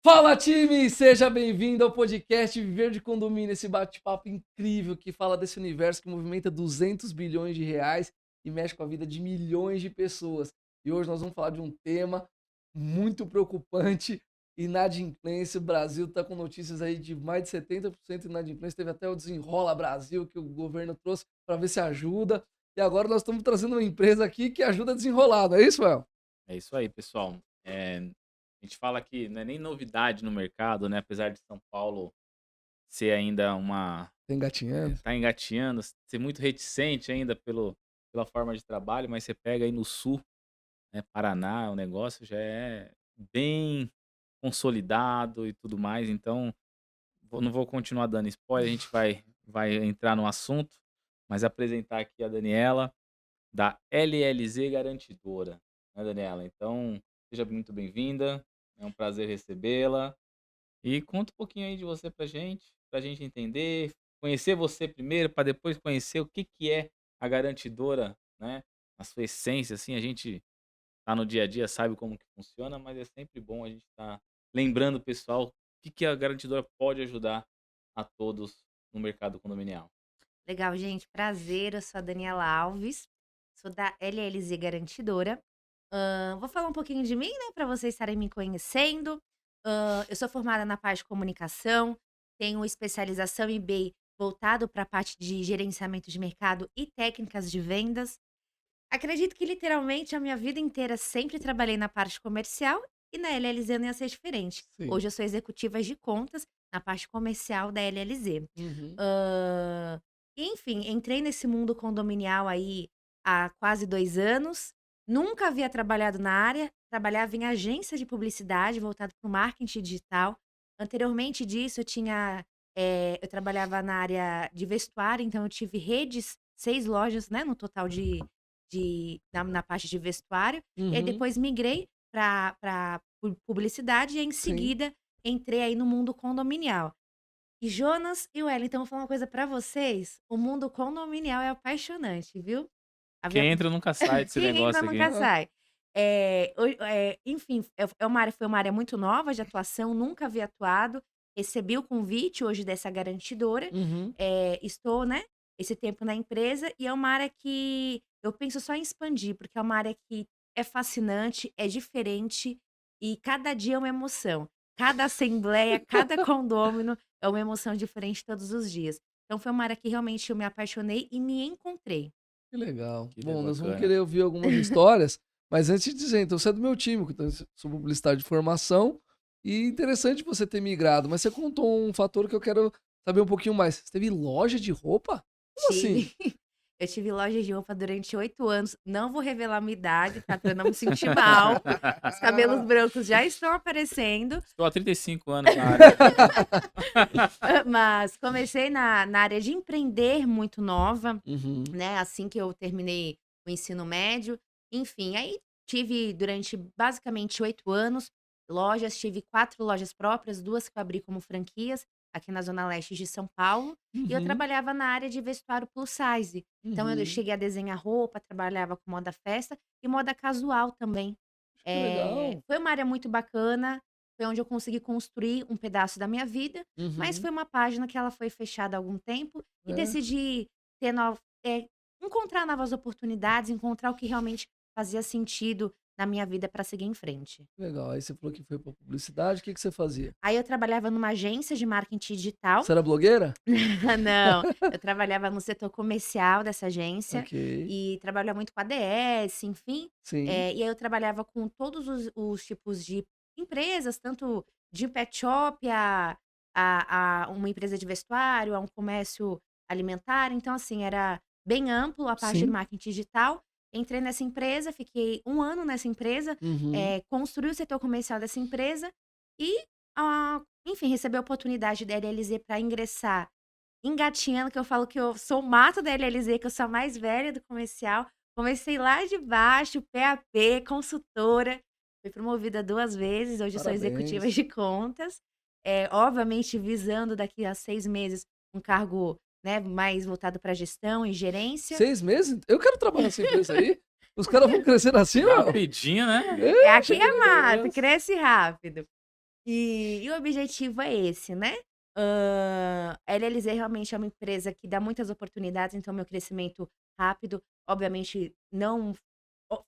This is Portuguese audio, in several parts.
Fala, time! Seja bem-vindo ao podcast Viver de Condomínio, esse bate-papo incrível que fala desse universo que movimenta 200 bilhões de reais e mexe com a vida de milhões de pessoas. E hoje nós vamos falar de um tema muito preocupante, inadimplência. O Brasil está com notícias aí de mais de 70% de inadimplência. Teve até o Desenrola Brasil que o governo trouxe para ver se ajuda. E agora nós estamos trazendo uma empresa aqui que ajuda a desenrolar, não é isso, Fel? É isso aí, pessoal. A gente fala que não é nem novidade no mercado, né? Apesar de São Paulo ser ainda Tá engatinhando? tá engatinhando, ser muito reticente ainda pela forma de trabalho, mas você pega aí no sul, né? Paraná, o negócio já é bem consolidado e tudo mais. Então, não vou continuar dando spoiler, a gente vai entrar no assunto, mas apresentar aqui a Daniela, da LLZ Garantidora, né, Daniela? Então, seja muito bem-vinda, é um prazer recebê-la. E conta um pouquinho aí de você pra gente entender, conhecer você primeiro, para depois conhecer o que que é a garantidora, né? A sua essência, assim, a gente tá no dia a dia, sabe como que funciona, mas é sempre bom a gente estar lembrando o pessoal o que que a garantidora pode ajudar a todos no mercado condominial. Legal, gente. Prazer, eu sou a Daniela Alves, sou da LLZ Garantidora. Vou falar um pouquinho de mim, né, para vocês estarem me conhecendo. Eu sou formada na parte de comunicação, tenho especialização em MBA voltado para a parte de gerenciamento de mercado e técnicas de vendas. Acredito que literalmente a minha vida inteira sempre trabalhei na parte comercial e na LLZ não ia ser diferente. Sim. Hoje eu sou executiva de contas na parte comercial da LLZ. Uhum. Hã, Enfim, entrei nesse mundo condominial aí há quase 2 anos, nunca havia trabalhado na área, trabalhava em agência de publicidade voltado para o marketing digital. Anteriormente disso eu trabalhava na área de vestuário, então eu tive 6 lojas, né, no total na parte de vestuário, e aí Uhum. depois migrei para publicidade e aí em Sim. seguida entrei aí no mundo condominial. E Jonas e Wellington, vou falar uma coisa pra vocês, o mundo condominial é apaixonante, viu. Havia Quem entra nunca sai desse quem entra negócio nunca aqui. Ah, sai. Enfim, foi uma área muito nova de atuação, nunca havia atuado, recebi o convite hoje dessa garantidora, uhum. estou, né, esse tempo na empresa e é uma área que eu penso só em expandir, porque é uma área que é fascinante, é diferente e cada dia é uma emoção. Cada assembleia, cada condômino é uma emoção diferente todos os dias. Então foi uma área que realmente eu me apaixonei e me encontrei. Que legal. Que Bom, nós vamos bacana. querer ouvir algumas histórias, mas antes de dizer, então você é do meu time, que eu sou publicitário de formação, e interessante você ter migrado, mas você contou um fator que eu quero saber um pouquinho mais. Você teve loja de roupa? Como assim? Tive. Eu tive loja de roupa durante 8 anos. Não vou revelar a minha idade, tá, pra eu não me sentir mal. Os cabelos brancos já estão aparecendo. Estou há 35 anos na área. Mas comecei na área de empreender muito nova, Uhum, né, assim que eu terminei o ensino médio. Enfim, aí tive durante basicamente 8 anos lojas, tive 4 lojas próprias, 2 que eu abri como franquias, aqui na zona leste de São Paulo, e eu uhum, trabalhava na área de vestuário plus size. Então eu uhum. cheguei a desenhar roupa, trabalhava com moda festa e moda casual também. Que legal. Foi uma área muito bacana, foi onde eu consegui construir um pedaço da minha vida, mas Uhum. foi uma página que ela foi fechada há algum tempo e É, decidi ter encontrar novas oportunidades, encontrar o que realmente fazia sentido na minha vida para seguir em frente. legal. Aí você falou que foi para publicidade, o que que você fazia? Aí eu trabalhava numa agência de marketing digital. Você era blogueira? Não, eu trabalhava no setor comercial dessa agência Ok, e trabalhava muito com ADS, enfim. sim. E aí eu trabalhava com todos os tipos de empresas, tanto de pet shop a uma empresa de vestuário, a um comércio alimentar. Então, assim, era bem amplo a parte de Sim. marketing digital. Entrei nessa empresa, fiquei 1 ano nessa empresa, Uhum. construí o setor comercial dessa empresa e, enfim, recebi a oportunidade da LLZ para ingressar engatinhando, que eu falo que eu sou o mato da LLZ, que eu sou a mais velha do comercial. Comecei lá de baixo, PAP, consultora, fui promovida 2 vezes, hoje eu sou executiva Parabéns. de contas. Obviamente visando daqui a 6 meses um cargo, né, mais voltado para gestão e gerência. 6 meses? Eu quero trabalhar nessa empresa aí. Os caras vão crescer assim, não? Rapidinho, né? É É, aqui pelo é amor de mato, Deus. cresce rápido. E o objetivo é esse, né? A LLZ realmente é uma empresa que dá muitas oportunidades, então meu crescimento rápido, obviamente, não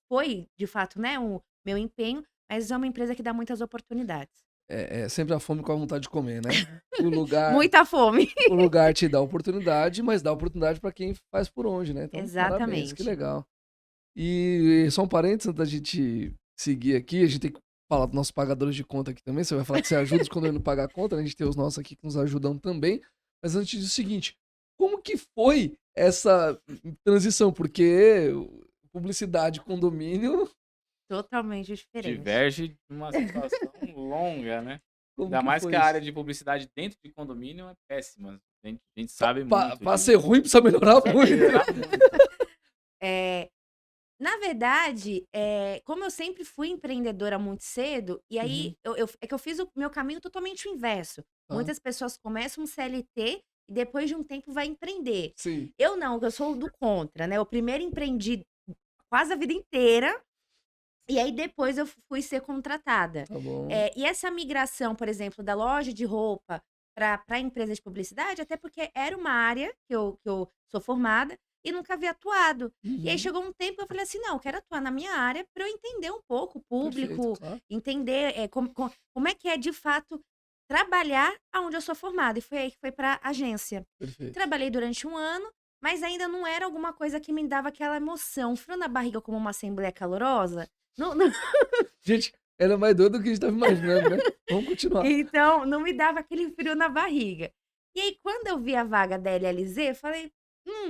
foi de fato, né, o meu empenho, mas é uma empresa que dá muitas oportunidades. É sempre a fome com a vontade de comer, né? O lugar, Muita fome. o lugar te dá oportunidade, mas dá oportunidade para quem faz por onde, né? Então, parabéns, que Exatamente. legal. E só um parênteses antes da gente seguir aqui, a gente tem que falar dos nossos pagadores de conta aqui também. Você vai falar que você ajuda os condomínios a pagar a conta, né? A gente tem os nossos aqui que nos ajudam também. Mas antes disso, é o seguinte, como que foi essa transição? Porque publicidade, condomínio, Totalmente diferente. Diverge de uma situação longa, né? como Ainda que mais foi que a isso? área de publicidade dentro de condomínio é péssima. A gente sabe Pra, muito pra disso. ser ruim, precisa melhorar Pra muito. melhorar muito. É, na verdade, como eu sempre fui empreendedora muito cedo, e aí é que eu fiz o meu caminho totalmente o inverso. Tá. Muitas pessoas começam um CLT e depois de um tempo vai empreender. Sim. Eu não, eu sou do contra, né? Eu primeiro empreendi quase a vida inteira, e aí depois eu fui ser contratada. Tá bom. E essa migração, por exemplo, da loja de roupa para a empresa de publicidade, até porque era uma área que eu sou formada e nunca havia atuado. E aí Uhum. chegou um tempo que eu falei assim: não, eu quero atuar na minha área para eu entender um pouco o Perfeito, público, claro. entender como é que é de fato trabalhar aonde eu sou formada. E foi aí que foi para agência. Perfeito. Trabalhei durante um ano, mas ainda não era alguma coisa que me dava aquela emoção, um frio na barriga como uma assembleia calorosa. Não, Gente, era mais doido do que a gente tava imaginando, né? Vamos continuar. então, não me dava aquele frio na barriga. E aí, quando eu vi a vaga da LLZ, eu falei: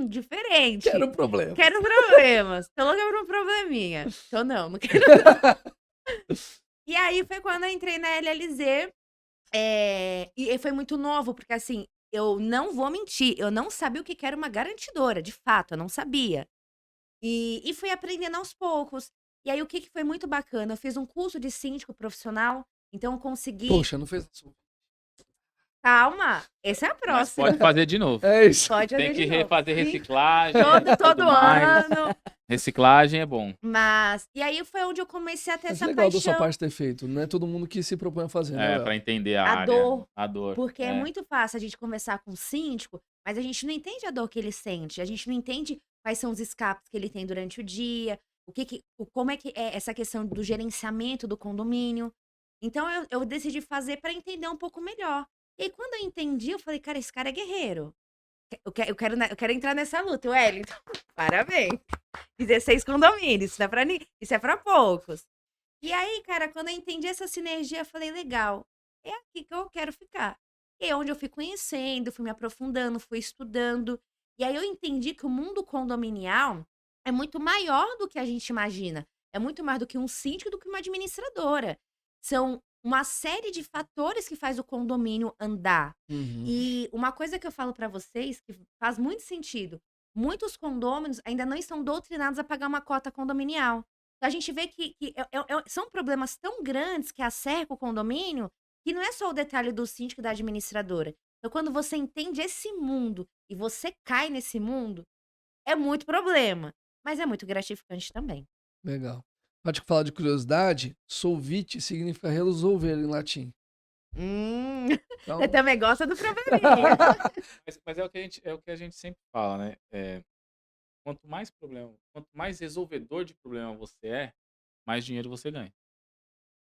diferente. Quero problema. Quero problemas. Tô louca por um probleminha. Então, não quero. E aí foi quando eu entrei na LLZ. E foi muito novo, porque assim, eu não vou mentir, eu não sabia o que que era uma garantidora, de fato, eu não sabia. E fui aprendendo aos poucos. E aí, o que que foi muito bacana? Eu fiz um curso de síndico profissional, então eu consegui. Poxa, não fez isso. Calma, essa é a Mas próxima. pode fazer de novo. É isso. Pode Tem fazer que de novo. refazer Sim, reciclagem. todo tudo mais. ano. Reciclagem é bom. Mas, e aí foi onde eu comecei a ter Mas essa legal da sua paixão. parte ter feito. Não é todo mundo que se propõe a fazer, né, É, Léo? pra entender a A área. dor. A dor. Porque é É. muito fácil a gente conversar com o síndico, mas a gente não entende a dor que ele sente. A gente não entende quais são os escapes que ele tem durante o dia, como é que é essa questão do gerenciamento do condomínio. Então eu decidi fazer para entender um pouco melhor. E aí, quando eu entendi, eu falei, cara, esse cara é guerreiro. Eu quero entrar nessa luta, Wellington. Parabéns. 16 condomínios, isso é pra poucos. E aí, cara, quando eu entendi essa sinergia, eu falei, legal, é aqui que eu quero ficar. E é onde eu fui conhecendo, fui me aprofundando, fui estudando. E aí eu entendi que o mundo condominial é muito maior do que a gente imagina. É muito mais do que um síndico, do que uma administradora. São uma série de fatores que faz o condomínio andar. Uhum. E uma coisa que eu falo pra vocês, que faz muito sentido, muitos condôminos ainda não estão doutrinados a pagar uma cota condominial. Então, a gente vê que são problemas tão grandes que acercam o condomínio, que não é só o detalhe do síndico e da administradora. Então, quando você entende esse mundo e você cai nesse mundo, é muito problema, mas é muito gratificante também. Legal. Pra te falar de curiosidade, solvite significa resolver em latim. Então, Você também gosta do probleminha. Mas é o que a gente sempre fala, né? Quanto mais problema, quanto mais resolvedor de problema você é, mais dinheiro você ganha.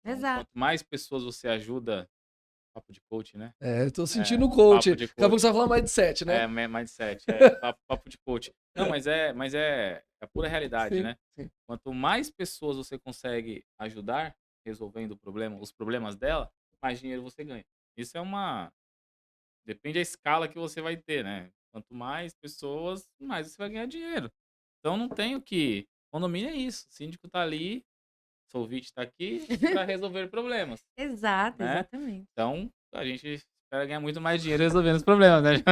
Então, Exato. quanto mais pessoas você ajuda, papo de coach, né? eu tô sentindo o coach. Papo de Daqui a pouco coach. você vai falar mindset, né? Mindset, papo de coach. Não, mas é a pura realidade, Sim, né? sim. Quanto mais pessoas você consegue ajudar resolvendo os problemas dela, mais dinheiro você ganha. Isso é uma. Depende da escala que você vai ter, né? Quanto mais pessoas, mais você vai ganhar dinheiro. Então não tem o que. Condomínio é isso. O síndico tá ali, Solvite tá aqui para resolver problemas, Exato, né? exatamente. Então a gente espera ganhar muito mais dinheiro resolvendo os problemas, né?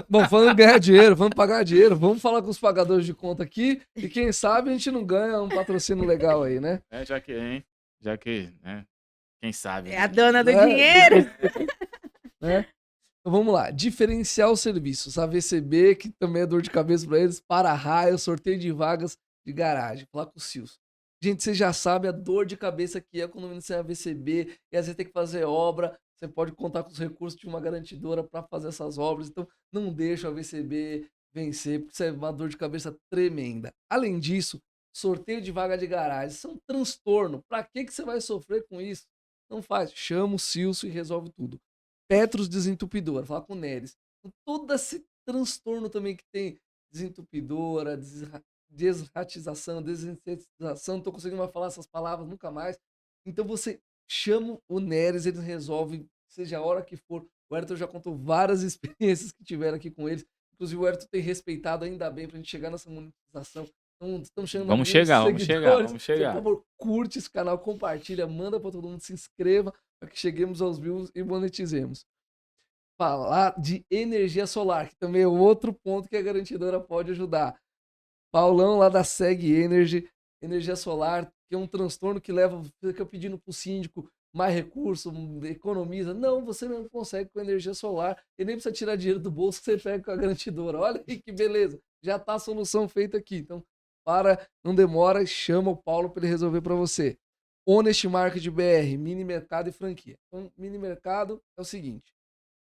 Bom, falando em ganhar dinheiro, vamos pagar dinheiro, vamos falar com os pagadores de conta aqui e quem sabe a gente não ganha um patrocínio legal aí, né? Já que, né? Quem sabe, É né? a dona do Né? dinheiro. Né? Então vamos lá, diferenciar os serviços, AVCB, que também é dor de cabeça para eles, para-raio, sorteio de vagas de garagem. Falar com o Silvio. Gente, você já sabe a dor de cabeça que é quando você é AVCB, e às vezes tem que fazer obra, você pode contar com os recursos de uma garantidora para fazer essas obras, então não deixa o AVCB vencer, porque isso é uma dor de cabeça tremenda. Além disso, sorteio de vaga de garagem, isso é um transtorno. Para que você vai sofrer com isso? Não faz. Chama o Silcio e resolve tudo. Petros Desentupidora, fala com o Neres. Com todo esse transtorno também que tem, desentupidora, desratização, desensitização, não tô conseguindo mais falar essas palavras nunca mais. Então você chama o Neres, eles resolvem, seja a hora que for. O Ayrton já contou várias experiências que tiveram aqui com eles. Inclusive o Ayrton tem respeitado ainda bem pra gente chegar nessa monetização. Então, estamos chegando a Vamos 500 chegar, vamos chegar, seguidores. vamos Você, por chegar. favor, curte esse canal, compartilha, manda pra todo mundo, se inscreva para que cheguemos aos views e monetizemos. Falar de energia solar, que também é outro ponto que a garantidora pode ajudar. Paulão lá da Seg Energy, energia solar, que é um transtorno que leva, fica pedindo pro síndico mais recurso, economiza. Não, você não consegue com energia solar e nem precisa tirar dinheiro do bolso que você pega com a garantidora. Olha aí que beleza, já tá a solução feita aqui. Então, não demora, chama o Paulo para ele resolver para você. Honest Market BR, mini mercado e franquia. Então, mini mercado é o seguinte,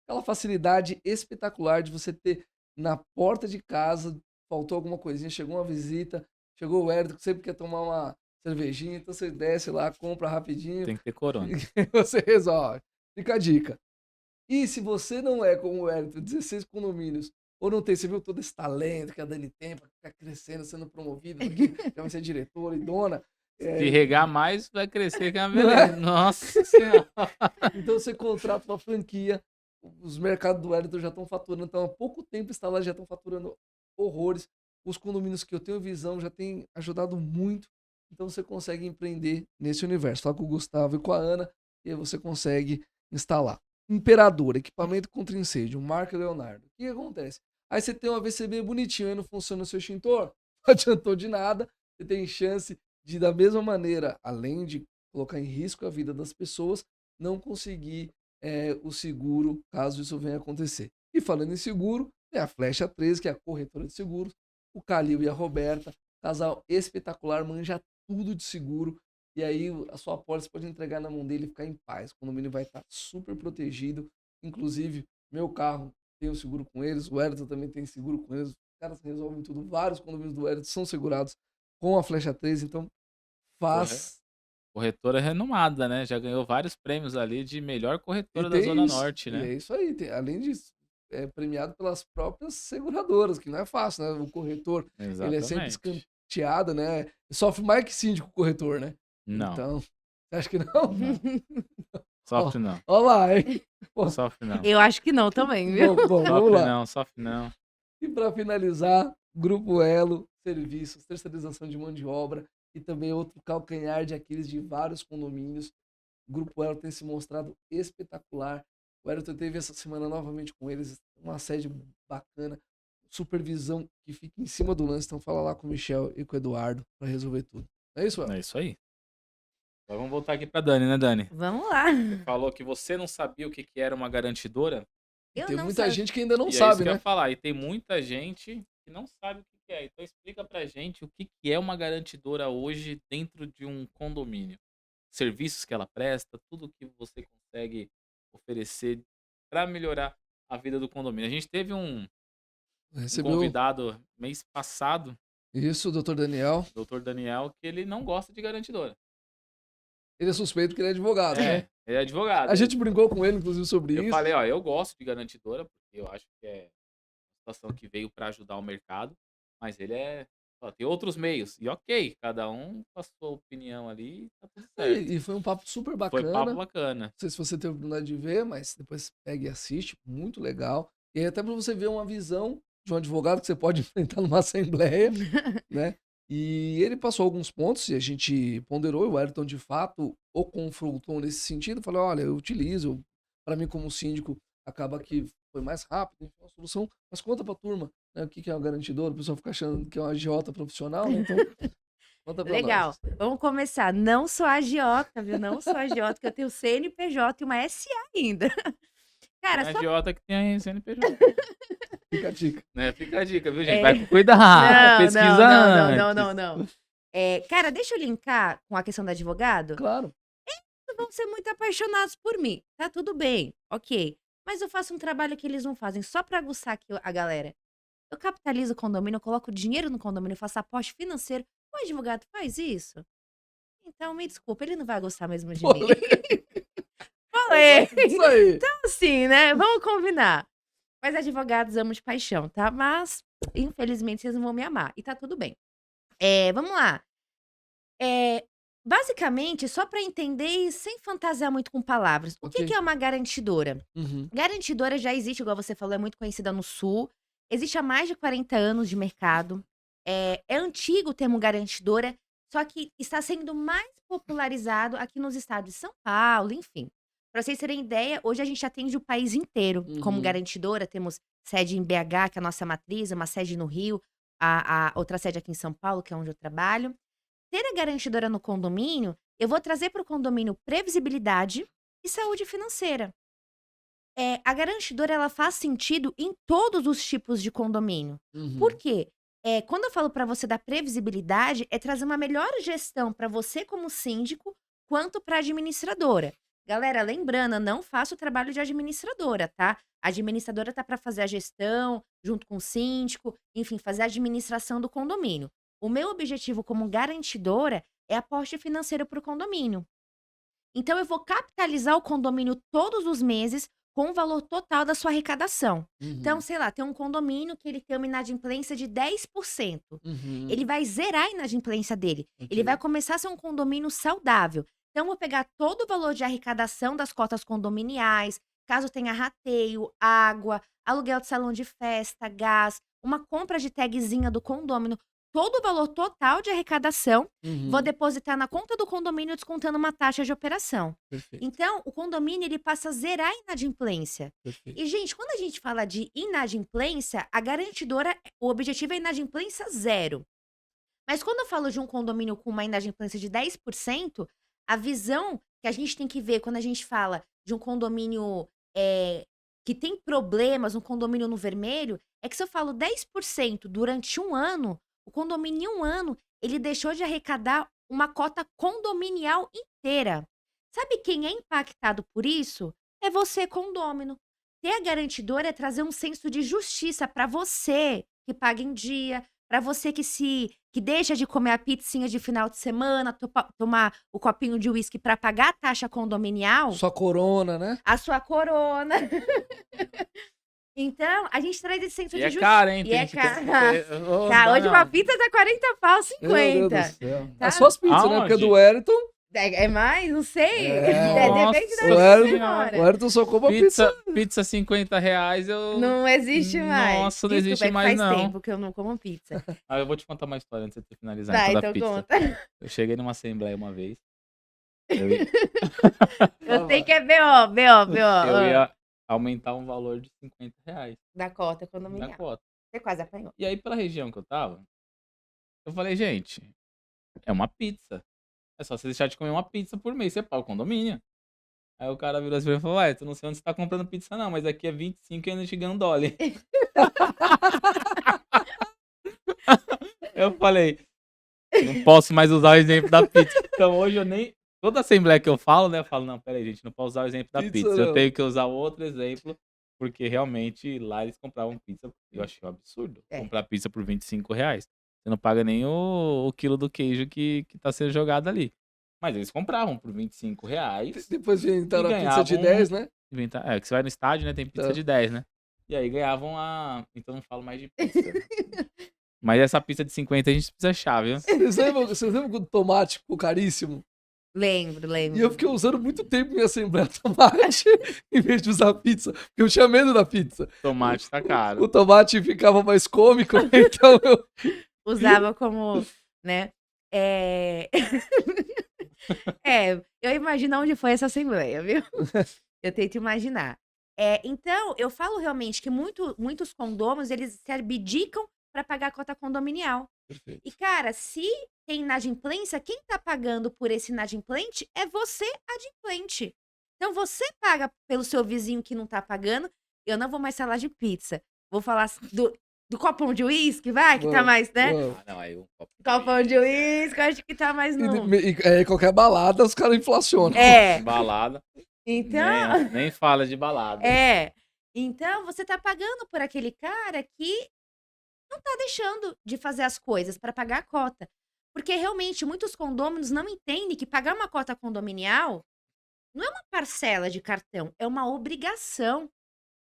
aquela facilidade espetacular de você ter na porta de casa, faltou alguma coisinha, chegou uma visita, chegou o Ayrton, que sempre quer tomar uma cervejinha, então você desce lá, compra rapidinho Tem que ter corona. e você resolve. Fica a dica. E se você não é como o Ayrton, 16 condomínios, ou não tem, você viu todo esse talento que a Dani tem para ficar crescendo, sendo promovido, porque já vai ser diretora e dona. Se regar mais, vai crescer que é uma Não é? beleza. Nossa Senhora. Então você contrata uma franquia, os mercados do Ayrton já estão faturando, então há pouco tempo instalados já estão faturando horrores. Os condomínios que eu tenho visão já têm ajudado muito, então você consegue empreender nesse universo. Fala com o Gustavo e com a Ana, e aí você consegue instalar. Imperador, equipamento contra incêndio, marca Leonardo. O que acontece? Aí você tem um AVCB bonitinho, aí não funciona o seu extintor, não adiantou de nada, você tem chance de, da mesma maneira, além de colocar em risco a vida das pessoas, não conseguir o seguro, caso isso venha a acontecer. E falando em seguro, tem a Flecha 13, que é a corretora de seguros, o Calil e a Roberta, casal espetacular, manja tudo de seguro, e aí a sua apólice pode entregar na mão dele e ficar em paz. O condomínio vai estar super protegido, inclusive meu carro tem o seguro com eles, o Ayrton também tem seguro com eles, os caras resolvem tudo, vários condomínios do Ayrton são segurados com a Flecha 13, então faz... Corretora renomada, né? Já ganhou vários prêmios ali de melhor E corretora da tem Zona isso, Norte, e né? é isso aí. Além disso, é premiado pelas próprias seguradoras, que não é fácil, né? O corretor, ele é sempre Exatamente. escanteado, né? Sofre mais que síndico o corretor, né? Não, Então, você acha que não? não. Sofre não. Olha lá, hein? Pô, Sofre não. Eu acho que não também, viu? vamos Sofre lá. não, sofre não. E para finalizar, Grupo Elo, serviços, terceirização de mão de obra e também outro calcanhar de Aquiles de vários condomínios. O Grupo Elo tem se mostrado espetacular. O Ayrton teve essa semana novamente com eles, uma sede bacana, supervisão que fica em cima do lance. Então fala lá com o Michel e com o Eduardo para resolver tudo. É isso, Elton? É isso aí. Agora vamos voltar aqui pra Dani, né, Dani? Vamos lá. Você falou que você não sabia o que era uma garantidora. Eu Tem não muita sei. gente que ainda não E é isso sabe, que eu né? ia falar. E tem muita gente que não sabe o que é. Então explica pra gente o que é uma garantidora hoje dentro de um condomínio. Serviços que ela presta, tudo que você consegue oferecer pra melhorar a vida do condomínio. A gente teve um Recebeu convidado mês passado, isso, o Dr. Daniel. o Dr. Daniel, que ele não gosta de garantidora. Ele é suspeito que ele é advogado, né? Ele é advogado. A gente brincou com ele, inclusive, sobre Eu isso. falei, ó, eu gosto de garantidora, porque eu acho que é uma situação que veio pra ajudar o mercado, mas ele ó, tem outros meios. E ok, cada um com a sua opinião ali, tá tudo certo. E foi um papo super Foi bacana. papo bacana. Não sei se você teve a oportunidade de ver, mas depois pega e assiste, muito legal. E aí até para você ver uma visão de um advogado que você pode enfrentar numa assembleia, né? E ele passou alguns pontos e a gente ponderou, e o Ayrton de fato o confrontou nesse sentido, falou, olha, eu utilizo, para mim como síndico, acaba que foi mais rápido, enfim, uma solução, mas conta pra turma, né, o que é uma garantidora, o pessoal fica achando que é uma agiota profissional, né? Então, conta pra Legal. nós. Vamos começar. Não sou agiota, viu? Não sou agiota, que eu tenho CNPJ e uma SA ainda. Cara, Tem só... agiota que tem a CNPJ. Fica a dica. Né? Fica a dica, viu, gente? É. Vai com cuidado, pesquisa Não, antes. não, não, não, não. Cara, deixa eu linkar com a questão do advogado. Claro. Vão ser muito apaixonados por mim. Tá tudo bem, ok. Mas eu faço um trabalho que eles não fazem só pra aguçar aqui a galera. Eu capitalizo o condomínio, eu coloco dinheiro no condomínio, eu faço aporte financeiro. O advogado faz isso? Então, me desculpa, ele não vai gostar mesmo de mim. Falei. Isso aí. Então, assim, né? Vamos combinar. Mas advogados amo de paixão, tá? Mas, infelizmente, vocês não vão me amar. E tá tudo bem. Vamos lá. Basicamente, só para entender e sem fantasiar muito com palavras, o que Ok. que é uma garantidora? Uhum. Garantidora já existe, igual você falou, é muito conhecida no Sul. Existe há mais de 40 anos de mercado. É antigo o termo garantidora, só que está sendo mais popularizado aqui nos estados de São Paulo, enfim. Para vocês terem ideia, hoje a gente atende o país inteiro como Uhum. garantidora. Temos sede em BH, que é a nossa matriz, uma sede no Rio, a outra sede aqui em São Paulo, que é onde eu trabalho. Ter a garantidora no condomínio, eu vou trazer para o condomínio previsibilidade e saúde financeira. A garantidora, ela faz sentido em todos os tipos de condomínio. Por Uhum. quê? Quando eu falo para você da previsibilidade, é trazer uma melhor gestão para você como síndico, quanto para a administradora. Galera, lembrando, eu não faço o trabalho de administradora, tá? A administradora tá para fazer a gestão, junto com o síndico, enfim, fazer a administração do condomínio. O meu objetivo como garantidora é aporte financeiro para o condomínio. Então, eu vou capitalizar o condomínio todos os meses com o valor total da sua arrecadação. Então, Uhum. sei lá, tem um condomínio que ele tem uma inadimplência de 10%. Uhum. Ele vai zerar a inadimplência dele. Ele Ok. vai começar a ser um condomínio saudável. Então, eu vou pegar todo o valor de arrecadação das cotas condominiais, caso tenha rateio, água, aluguel de salão de festa, gás, uma compra de tagzinha do condomínio, todo o valor total de arrecadação, vou Uhum. depositar na conta do condomínio descontando uma taxa de operação. Perfeito. Então, o condomínio ele passa a zerar a inadimplência. Perfeito. E, gente, quando a gente fala de inadimplência, a garantidora, o objetivo é inadimplência zero. Mas quando eu falo de um condomínio com uma inadimplência de 10%, a visão que a gente tem que ver quando a gente fala de um condomínio que tem problemas, um condomínio no vermelho, é que se eu falo 10% durante um ano, o condomínio em um ano, ele deixou de arrecadar uma cota condominial inteira. Sabe quem é impactado por isso? É você, condômino. Ter a garantidora é trazer um senso de justiça para você que paga em dia, para você que deixa de comer a pizzinha de final de semana, tomar o copinho de uísque para pagar a taxa condominial, Sua corona, né? a sua corona. Então, a gente traz esse senso E de é justiça. caro, hein? E Tem é que caro. Ô, Tá, hoje uma Daniel, pizza tá 40 pau, Meu Deus do 50. céu. Tá? As suas pizzas, né? Porque a do Wellington, É mais? Não sei. É. Depende da o Wellington, senhora. o Wellington só compra pizza. pizza R$50, eu... Não existe mais. Nossa, não Desculpa, existe é que mais, faz não. tempo que eu não como pizza. Eu vou te contar uma história antes de você finalizar Tá, então, da então pizza. conta. Eu cheguei numa assembleia uma vez. Eu, Eu sei que é BO. eu ia aumentar um valor de R$50 Da cota na condominial. cota. Você quase apanhou. E aí, pela região que eu tava, eu falei, gente, é uma pizza. É só você deixar de comer uma pizza por mês, você paga o condomínio. Aí o cara virou assim e falou, ué, tu não sei onde você tá comprando pizza não, mas aqui é 25 e ainda te gandole. Eu falei, não posso mais usar o exemplo da pizza. Então hoje eu nem... Toda assembleia que eu falo, né, eu falo, não, peraí, gente, não posso usar o exemplo da Pizza pizza. não. Eu tenho que usar outro exemplo, porque realmente lá eles compravam pizza. Eu achei um absurdo. É. Comprar pizza por R$25. Você não paga nem o quilo do queijo que tá sendo jogado ali. Mas eles compravam por R$25. Depois inventaram E a pizza de ganhavam 10, né? Que você vai no estádio, né, tem pizza Tá. de 10, né? E aí ganhavam a... Então não falo mais de pizza. Mas essa pizza de 50 a gente precisa achar, viu? Vocês lembram do tomate ficou caríssimo? Lembro. E eu fiquei usando muito tempo em assembleia tomate em vez de usar pizza. Porque eu tinha medo da pizza. Tomate tá O caro. tomate ficava mais cômico, então eu. Usava como, né? Eu imagino onde foi essa assembleia, viu? Eu tento imaginar. Então, eu falo realmente que muitos condôminos, eles se abdicam para pagar a cota condominial. Perfeito. E, cara, se tem inadimplência, quem tá pagando por esse inadimplente é você, adimplente. Então, você paga pelo seu vizinho que não tá pagando. Eu não vou mais falar de pizza. Vou falar do copão de uísque, vai, que tá Vamos, mais, né? vamos. Ah, não, aí um copo de Copão de uísque, eu acho que tá mais no... Qualquer balada, os caras inflacionam. É, balada, então... nem fala de balada. É. Então, você tá pagando por aquele cara que não tá deixando de fazer as coisas para pagar a cota. Porque realmente muitos condôminos não entendem que pagar uma cota condominial não é uma parcela de cartão, é uma obrigação.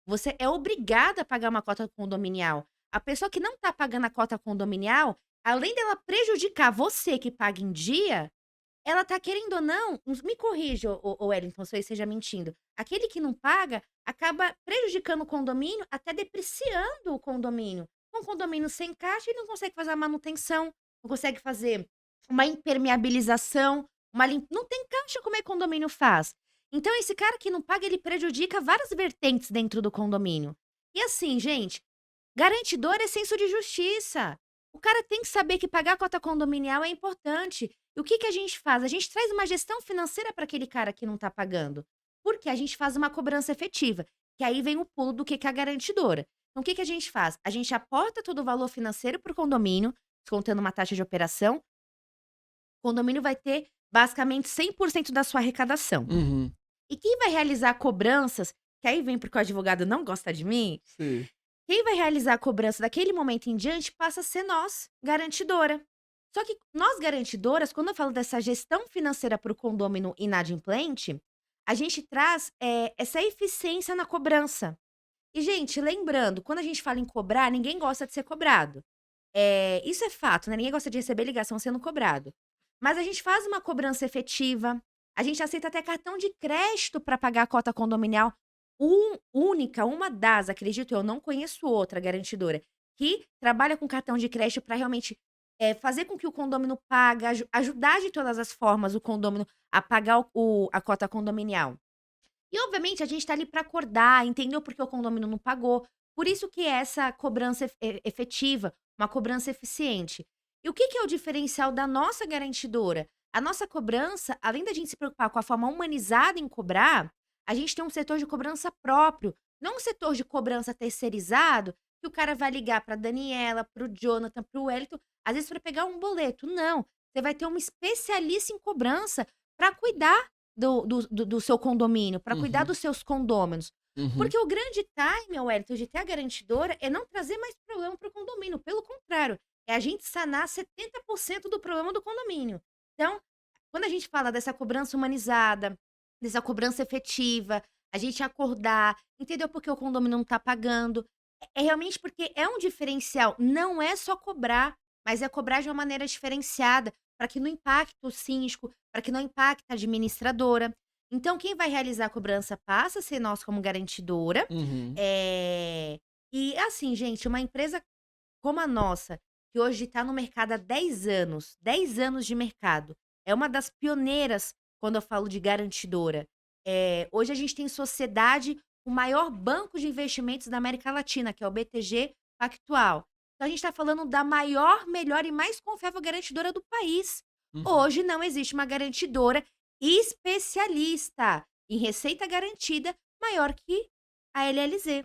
Você é obrigada a pagar uma cota condominial. A pessoa que não tá pagando a cota condominial, além dela prejudicar você que paga em dia, ela tá querendo ou não, me corrija, o Wellington, se eu esteja mentindo. Aquele que não paga acaba prejudicando o condomínio, até depreciando o condomínio. Um condomínio sem caixa, ele não consegue fazer a manutenção, não consegue fazer uma impermeabilização, não tem caixa, como é que o condomínio faz? Então, esse cara que não paga, ele prejudica várias vertentes dentro do condomínio. E assim, gente, garantidor é senso de justiça. O cara tem que saber que pagar a cota condominial é importante. E o que que a gente faz? A gente traz uma gestão financeira para aquele cara que não está pagando. Porque a gente faz uma cobrança efetiva. Que aí vem o pulo do que é a garantidora. Então, o que que a gente faz? A gente aporta todo o valor financeiro para o condomínio, descontando uma taxa de operação. O condomínio vai ter basicamente 100% da sua arrecadação. Uhum. E quem vai realizar cobranças, que aí vem porque o advogado não gosta de mim, Sim. quem vai realizar a cobrança daquele momento em diante passa a ser nós, garantidora. Só que nós, garantidoras, quando eu falo dessa gestão financeira para o condômino inadimplente, a gente traz essa eficiência na cobrança. E, gente, lembrando, quando a gente fala em cobrar, ninguém gosta de ser cobrado. Isso é fato, né? Ninguém gosta de receber ligação sendo cobrado. Mas a gente faz uma cobrança efetiva, a gente aceita até cartão de crédito para pagar a cota condominial. Única, uma das, acredito eu, não conheço outra garantidora, que trabalha com cartão de crédito para realmente fazer com que o condômino pague, ajudar de todas as formas o condômino a pagar a cota condominial. E, obviamente, a gente está ali para acordar, entendeu por que o condomínio não pagou. Por isso que é essa cobrança efetiva, uma cobrança eficiente. E o que que é o diferencial da nossa garantidora? A nossa cobrança, além da gente se preocupar com a forma humanizada em cobrar, a gente tem um setor de cobrança próprio, não um setor de cobrança terceirizado, que o cara vai ligar para a Daniela, para o Jonathan, para o Wellington, às vezes para pegar um boleto. Não, você vai ter uma especialista em cobrança para cuidar do seu condomínio, para cuidar Uhum. dos seus condôminos. Uhum. Porque o grande time, Wellington, de ter a garantidora é não trazer mais problema para o condomínio. Pelo contrário, é a gente sanar 70% do problema do condomínio. Então, quando a gente fala dessa cobrança humanizada, dessa cobrança efetiva, a gente acordar, entendeu por que o condomínio não está pagando. É realmente porque é um diferencial. Não é só cobrar, mas é cobrar de uma maneira diferenciada, para que não impacte o síndico, para que não impacte a administradora. Então, quem vai realizar a cobrança passa a ser nós como garantidora. Uhum. E assim, gente, uma empresa como a nossa, que hoje está no mercado há 10 anos de mercado, é uma das pioneiras quando eu falo de garantidora. Hoje a gente tem sociedade, o maior banco de investimentos da América Latina, que é o BTG Pactual. Então a gente está falando da maior, melhor e mais confiável garantidora do país. Uhum. Hoje não existe uma garantidora especialista em receita garantida maior que a LLZ.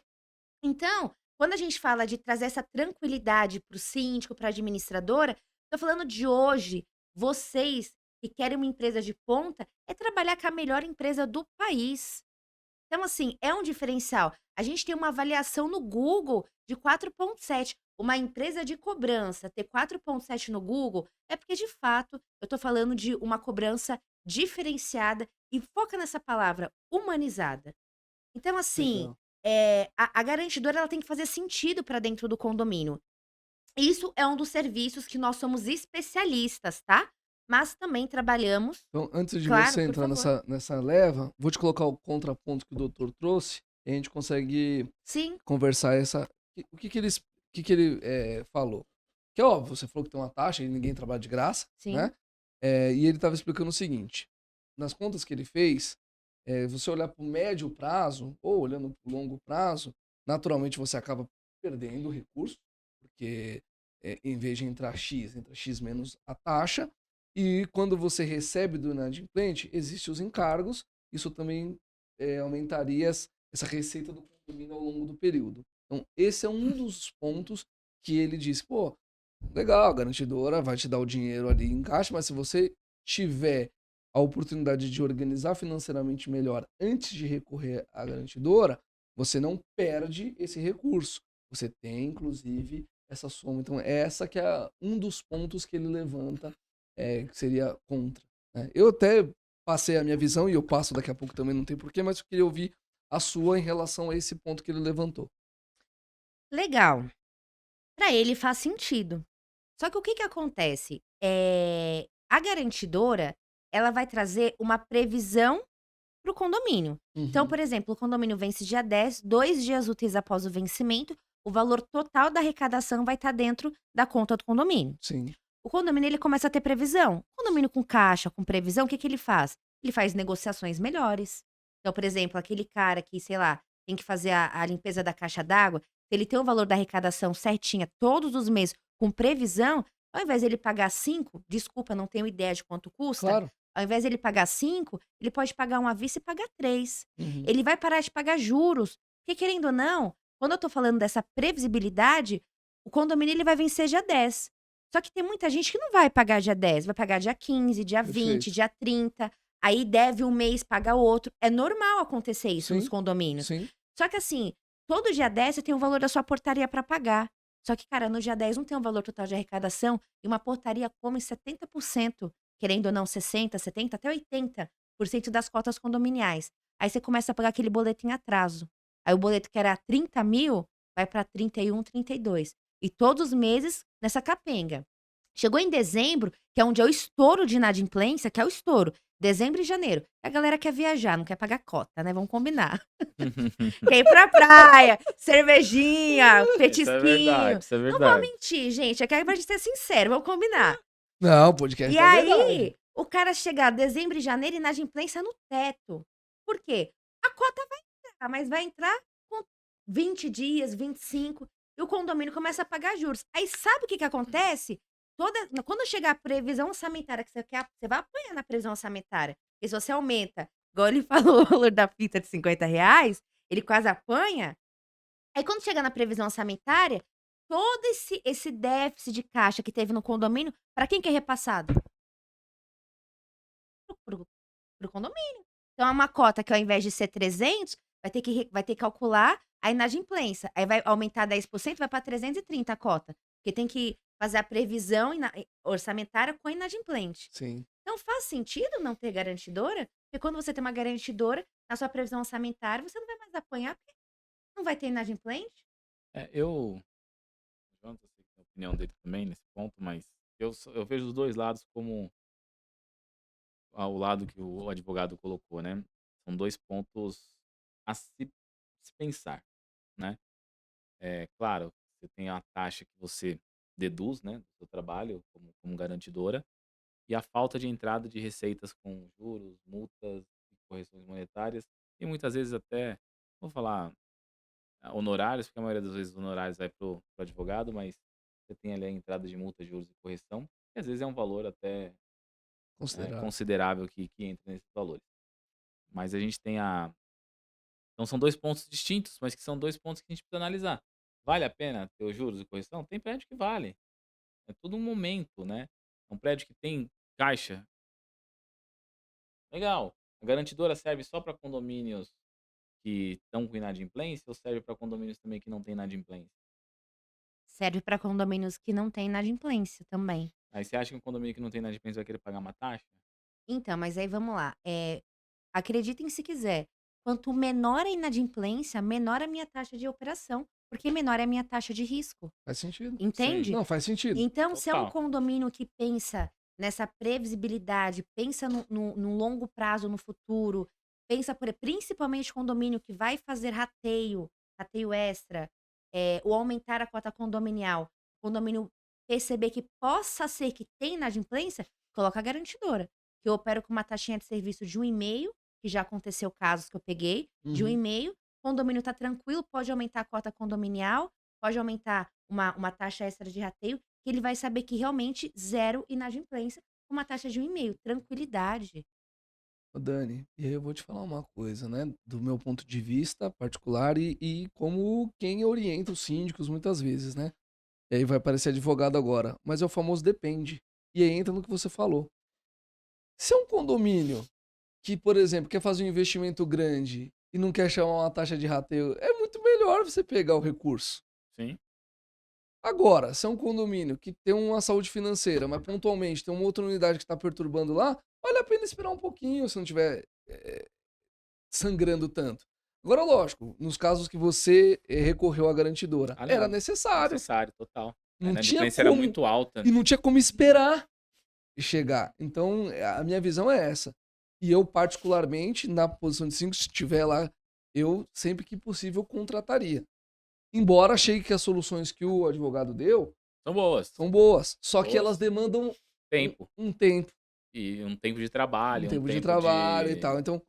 Então, quando a gente fala de trazer essa tranquilidade para o síndico, para a administradora, estou falando de hoje. Vocês que querem uma empresa de ponta, é trabalhar com a melhor empresa do país. Então, assim, é um diferencial. A gente tem uma avaliação no Google de 4,7. Uma empresa de cobrança ter 4,7 no Google é porque, de fato, eu estou falando de uma cobrança diferenciada e foca nessa palavra, humanizada. Então, assim, Legal. a garantidora ela tem que fazer sentido para dentro do condomínio. Isso é um dos serviços que nós somos especialistas, tá? Mas também trabalhamos, Então, antes de claro, você por entrar favor. nessa leva, vou te colocar o contraponto que o doutor trouxe, e a gente consegue Sim, conversar o que que ele falou. Que é óbvio, você falou que tem uma taxa e ninguém trabalha de graça, sim, né? E ele estava explicando o seguinte: nas contas que ele fez, você olhar para o médio prazo ou olhando para o longo prazo, naturalmente você acaba perdendo recurso, porque em vez de entrar X, entra X menos a taxa. E quando você recebe do inadimplente, existem os encargos, isso também aumentaria essa receita do condomínio ao longo do período. Então, esse é um dos pontos que ele disse, pô, legal, a garantidora vai te dar o dinheiro ali em caixa, mas se você tiver a oportunidade de organizar financeiramente melhor antes de recorrer à garantidora, você não perde esse recurso. Você tem, inclusive, essa soma. Então, essa que é um dos pontos que ele levanta, que seria contra, né? Eu até passei a minha visão, e eu passo daqui a pouco também, não tem porquê, mas eu queria ouvir a sua em relação a esse ponto que ele levantou. Legal. Para ele faz sentido. Só que o que que acontece? A garantidora, ela vai trazer uma previsão para o condomínio. Então, Uhum, por exemplo, o condomínio vence dia 10, 2 dias úteis após o vencimento, o valor total da arrecadação vai estar dentro da conta do condomínio. sim, O condomínio ele começa a ter previsão. O condomínio com caixa, com previsão, o que que ele faz? Ele faz negociações melhores. Então, por exemplo, aquele cara que, sei lá, tem que fazer a limpeza da caixa d'água, se ele tem o valor da arrecadação certinha todos os meses, com previsão, ao invés de ele pagar 5, desculpa, não tenho ideia de quanto custa, claro. ao invés de ele pagar 5, ele pode pagar uma à vista e pagar 3. Uhum, Ele vai parar de pagar juros. Porque, querendo ou não, quando eu tô falando dessa previsibilidade, o condomínio ele vai vencer dia 10. Só que tem muita gente que não vai pagar dia 10, vai pagar dia 15, dia 20, perfeito. dia 30, aí deve um mês, paga outro. É normal acontecer isso nos Sim, condomínios. sim, Só que assim, todo dia 10 você tem o valor da sua portaria para pagar. Só que, cara, no dia 10 não tem o valor total de arrecadação e uma portaria come 70%, querendo ou não 60, 70, até 80% das cotas condominiais. Aí você começa a pagar aquele boleto em atraso. Aí o boleto que era 30 mil vai para 31, 32. E todos os meses nessa capenga. Chegou em dezembro, que é onde é o estouro de inadimplência, que é o estouro. Dezembro e janeiro. A galera quer viajar, não quer pagar cota, né? Vamos combinar. Quer ir pra praia, cervejinha, Isso é verdade, petisquinho. isso é Não vou verdade. mentir, gente. Aqui é pra gente ser sincero, vamos combinar. não, o podcast E é verdade. aí, o cara chegar dezembro e janeiro, inadimplência no teto. Por quê? A cota vai entrar, mas vai entrar com 20 dias, 25, e o condomínio começa a pagar juros. Aí sabe o que que acontece? Quando chegar a previsão orçamentária que você quer, você vai apanhar na previsão orçamentária. Porque se você aumenta, igual ele falou, o valor da fita de R$ 50, ele quase apanha. Aí quando chega na previsão orçamentária, todo esse déficit de caixa que teve no condomínio, para quem que é repassado? Para o condomínio. Então é uma cota que ao invés de ser 300, vai ter que calcular a inadimplência. Aí vai aumentar 10%, vai para 330 a cota, porque tem que fazer a previsão orçamentária com a inadimplente. Sim. Então faz sentido não ter garantidora? Porque quando você tem uma garantidora, na sua previsão orçamentária, você não vai mais apanhar, porque não vai ter inadimplente. Eu Jonathan, eu sei que tem a opinião dele também nesse ponto, mas eu vejo os 2 lados como o lado que o advogado colocou, né. São 2 pontos a se pensar, né. Claro, você tem a taxa que você deduz, né, do seu trabalho como garantidora, e a falta de entrada de receitas com juros, multas e correções monetárias, e muitas vezes até, vou falar, honorários, porque a maioria das vezes os honorários vai para o advogado, mas você tem ali a entrada de multa, juros e correção, que às vezes é um valor até, Considerável. considerável que entra nesses valores. Mas a gente tem a então são 2 pontos distintos, mas que são 2 pontos que a gente precisa analisar. Vale a pena ter os juros e correção? Tem prédio que vale, é tudo um momento, né. É um prédio que tem caixa, legal. A garantidora serve só para condomínios que estão com inadimplência ou serve para condomínios também que não têm inadimplência? Serve para condomínios que não têm inadimplência também. Aí você acha que um condomínio que não tem inadimplência vai querer pagar uma taxa? Então, mas aí vamos lá, acreditem se quiser, quanto menor a inadimplência, menor a minha taxa de operação, porque menor é a minha taxa de risco, Faz sentido. Sim, entende? Não, faz sentido. Então, se é um total. condomínio que pensa nessa previsibilidade, pensa no longo prazo, no futuro, pensa principalmente condomínio que vai fazer rateio extra, ou aumentar a cota condominial, condomínio perceber que possa ser que tenha inadimplência, coloca a garantidora, que eu opero com uma taxinha de serviço de 1,5, que já aconteceu casos que eu peguei, de Uhum. 1,5, condomínio está tranquilo, pode aumentar a cota condominial, pode aumentar uma taxa extra de rateio, que ele vai saber que realmente zero inadimplência, com uma taxa de 1,5, tranquilidade. Ô Dani, e aí eu vou te falar uma coisa, né? Do meu ponto de vista particular e como quem orienta os síndicos muitas vezes, né? E aí vai parecer advogado agora. Mas é o famoso depende. E aí entra no que você falou. Se é um condomínio que, por exemplo, quer fazer um investimento grande e não quer chamar uma taxa de rateio, é muito melhor você pegar o recurso. Sim. Agora, se é um condomínio que tem uma saúde financeira, mas pontualmente tem uma outra unidade que está perturbando lá, vale a pena esperar um pouquinho se não estiver sangrando tanto. Agora, lógico, nos casos que você recorreu à garantidora, Ah, era não. necessário. Necessário, total. A Não tinha inadimplência era como. muito alta. E não tinha como esperar chegar. Então, a minha visão é essa. E eu, particularmente, na posição de 5, se estiver lá, eu, sempre que possível, contrataria. Embora achei que as soluções que o advogado deu São boas. são boas. Só que Boas. elas demandam Tempo. um tempo. E um tempo de trabalho. Um tempo de trabalho e tal. Então,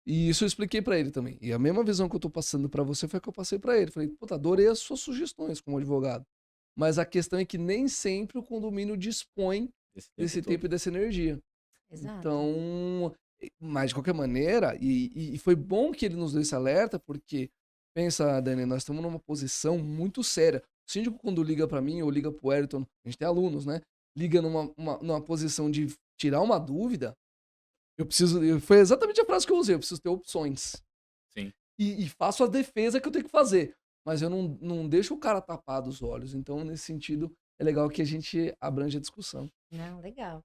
e isso eu expliquei pra ele também. E a mesma visão que eu tô passando pra você foi a que eu passei pra ele. Falei, puta, adorei as suas sugestões como advogado. Mas a questão é que nem sempre o condomínio dispõe desse todo. tempo e dessa energia. Exato. Então, mas de qualquer maneira, e foi bom que ele nos deu esse alerta, porque, pensa, Dani, nós estamos numa posição muito séria. O síndico, quando liga pra mim ou liga pro Ayrton, a gente tem alunos, né? Liga numa posição de tirar uma dúvida, foi exatamente a frase que eu usei, eu preciso ter opções. Sim. E faço a defesa que eu tenho que fazer. Mas eu não deixo o cara tapar dos olhos. Então, nesse sentido, é legal que a gente abrange a discussão. Não, legal.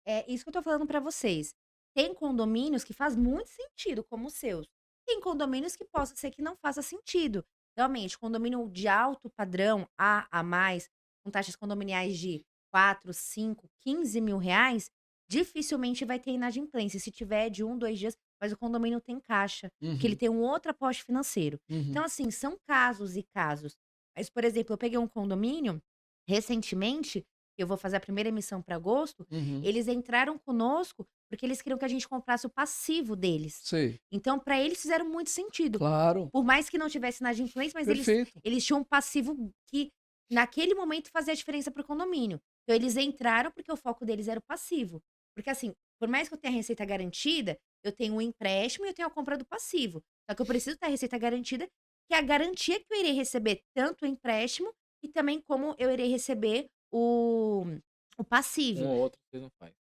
É isso que eu tô falando pra vocês. Tem condomínios que faz muito sentido, como os seus. Tem condomínios que possa ser que não faça sentido. Realmente, condomínio de alto padrão, A mais, com taxas condominiais de 4, 5, 15 mil reais, dificilmente vai ter inadimplência. Se tiver de 1, 2 dias, mas o condomínio tem caixa, porque ele tem um outro aporte financeiro. Então, assim, são casos e casos. Mas, por exemplo, eu peguei um condomínio recentemente, eu vou fazer a primeira emissão para agosto, eles entraram conosco porque eles queriam que a gente comprasse o passivo deles. Sei. Então, para eles fizeram muito sentido. Claro. Por mais que não tivesse inadimplência, mas Perfeito. eles tinham um passivo que, naquele momento, fazia a diferença para o condomínio. Então, eles entraram porque o foco deles era o passivo. Porque, assim, por mais que eu tenha a receita garantida, eu tenho um empréstimo e eu tenho a compra do passivo. Só que eu preciso ter a receita garantida, que é a garantia que eu irei receber tanto o empréstimo e também como eu irei receber o passivo. Um ou outro você não faz.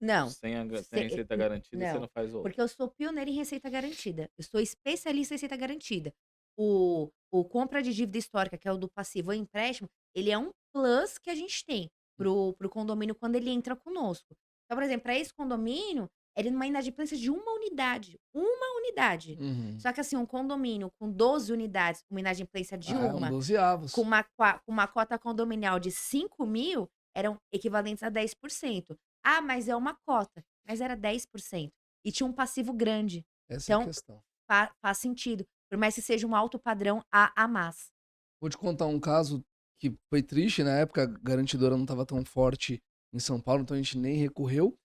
Não. Sem a receita garantida, você não faz outro. Porque eu sou pioneira em receita garantida. Eu sou especialista em receita garantida. O compra de dívida histórica, que é o do passivo ou empréstimo, ele é um plus que a gente tem pro condomínio quando ele entra conosco. Então, por exemplo, para esse condomínio, ele numa inadimplência de uma unidade. Uma unidade. Só que assim, um condomínio com 12 unidades, uma inadimplência de uma, 12 avos. com uma cota condominial de 5 mil, eram equivalentes a 10%. Ah, mas é uma cota. Mas era 10%. E tinha um passivo grande. Essa é a Então, questão. faz sentido. Por mais que seja um alto padrão a mais. Vou te contar um caso que foi triste. Na época, a garantidora não estava tão forte em São Paulo, então a gente nem recorreu.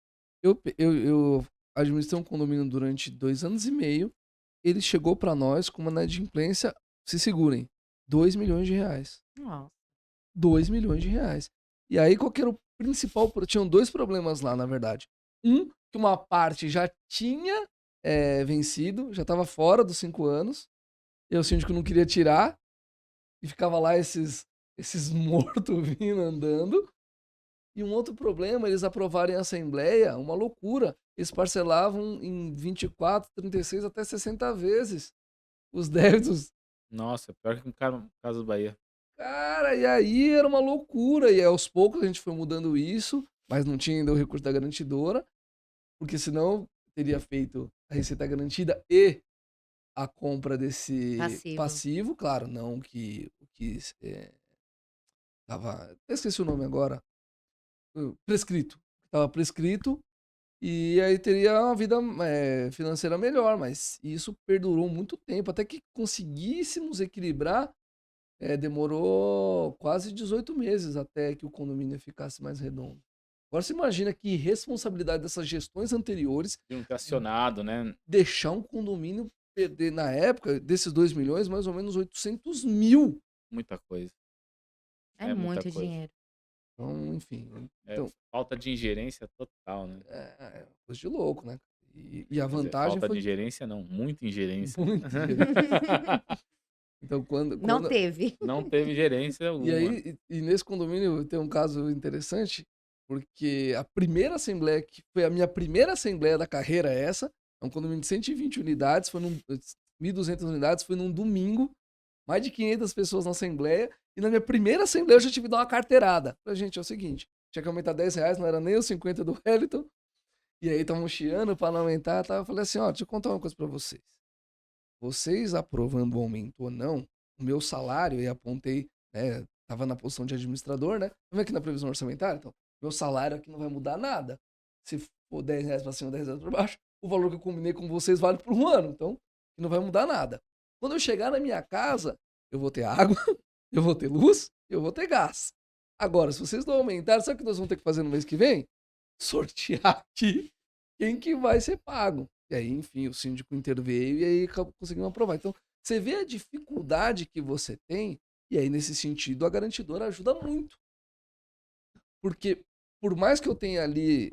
Eu administrei um condomínio durante 2 anos e meio. Ele chegou para nós com uma inadimplência, se segurem, 2 milhões de reais. Nossa. 2 milhões de reais. E aí, qual que era o principal? Tinham 2 problemas lá, na verdade. Que uma parte já tinha vencido, já estava fora dos 5 anos. E o síndico não queria tirar. E ficava lá esses mortos vindo, andando. E um outro problema, eles aprovaram em assembleia, uma loucura. Eles parcelavam em 24, 36, até 60 vezes os débitos. Nossa, pior que o caso do Bahia. Cara, e aí era uma loucura. E aos poucos a gente foi mudando isso, mas não tinha ainda o recurso da garantidora, porque senão teria feito a receita garantida e a compra desse passivo. Claro, não que tava, eu esqueci o nome agora, prescrito. Tava prescrito, e aí teria uma vida financeira melhor, mas isso perdurou muito tempo, até que conseguíssemos equilibrar. Demorou quase 18 meses até que o condomínio ficasse mais redondo. Agora você imagina que responsabilidade dessas gestões anteriores Tinha um acionado, né? deixar um condomínio perder, na época, desses 2 milhões, mais ou menos 800 mil. Muita coisa. É muita muito coisa. dinheiro. Então, enfim. É Então, falta de ingerência total, né? coisa de louco, né? E a Quer dizer, vantagem falta foi de ingerência não, muita ingerência. muito dinheiro. Então, Não teve. Não teve gerência E alguma. aí, e nesse condomínio tem um caso interessante, porque a primeira assembleia, que foi a minha primeira assembleia da carreira, essa, é um condomínio de 120 unidades, 1.200 unidades, foi num domingo, mais de 500 pessoas na assembleia, e na minha primeira assembleia eu já tive que dar uma carteirada. Falei, gente, é o seguinte, tinha que aumentar R$ 10, não era nem os 50 do Wellington, e aí estavam chiando para não aumentar, tá? Eu falei assim, ó, deixa eu contar uma coisa para vocês. Vocês aprovando o aumento ou não, o meu salário, e apontei, né, tava na posição de administrador, né? Vamos aqui na previsão orçamentária, então, meu salário aqui não vai mudar nada. Se for R$ 10 para cima, R$ 10 para baixo, o valor que eu combinei com vocês vale por um ano, então não vai mudar nada. Quando eu chegar na minha casa, eu vou ter água, eu vou ter luz, eu vou ter gás. Agora, se vocês não aumentarem, sabe o que nós vamos ter que fazer no mês que vem? Sortear aqui quem que vai ser pago. E aí, enfim, o síndico interveio e aí conseguimos aprovar. Então, você vê a dificuldade que você tem, e aí, nesse sentido, a garantidora ajuda muito. Porque, por mais que eu tenha ali.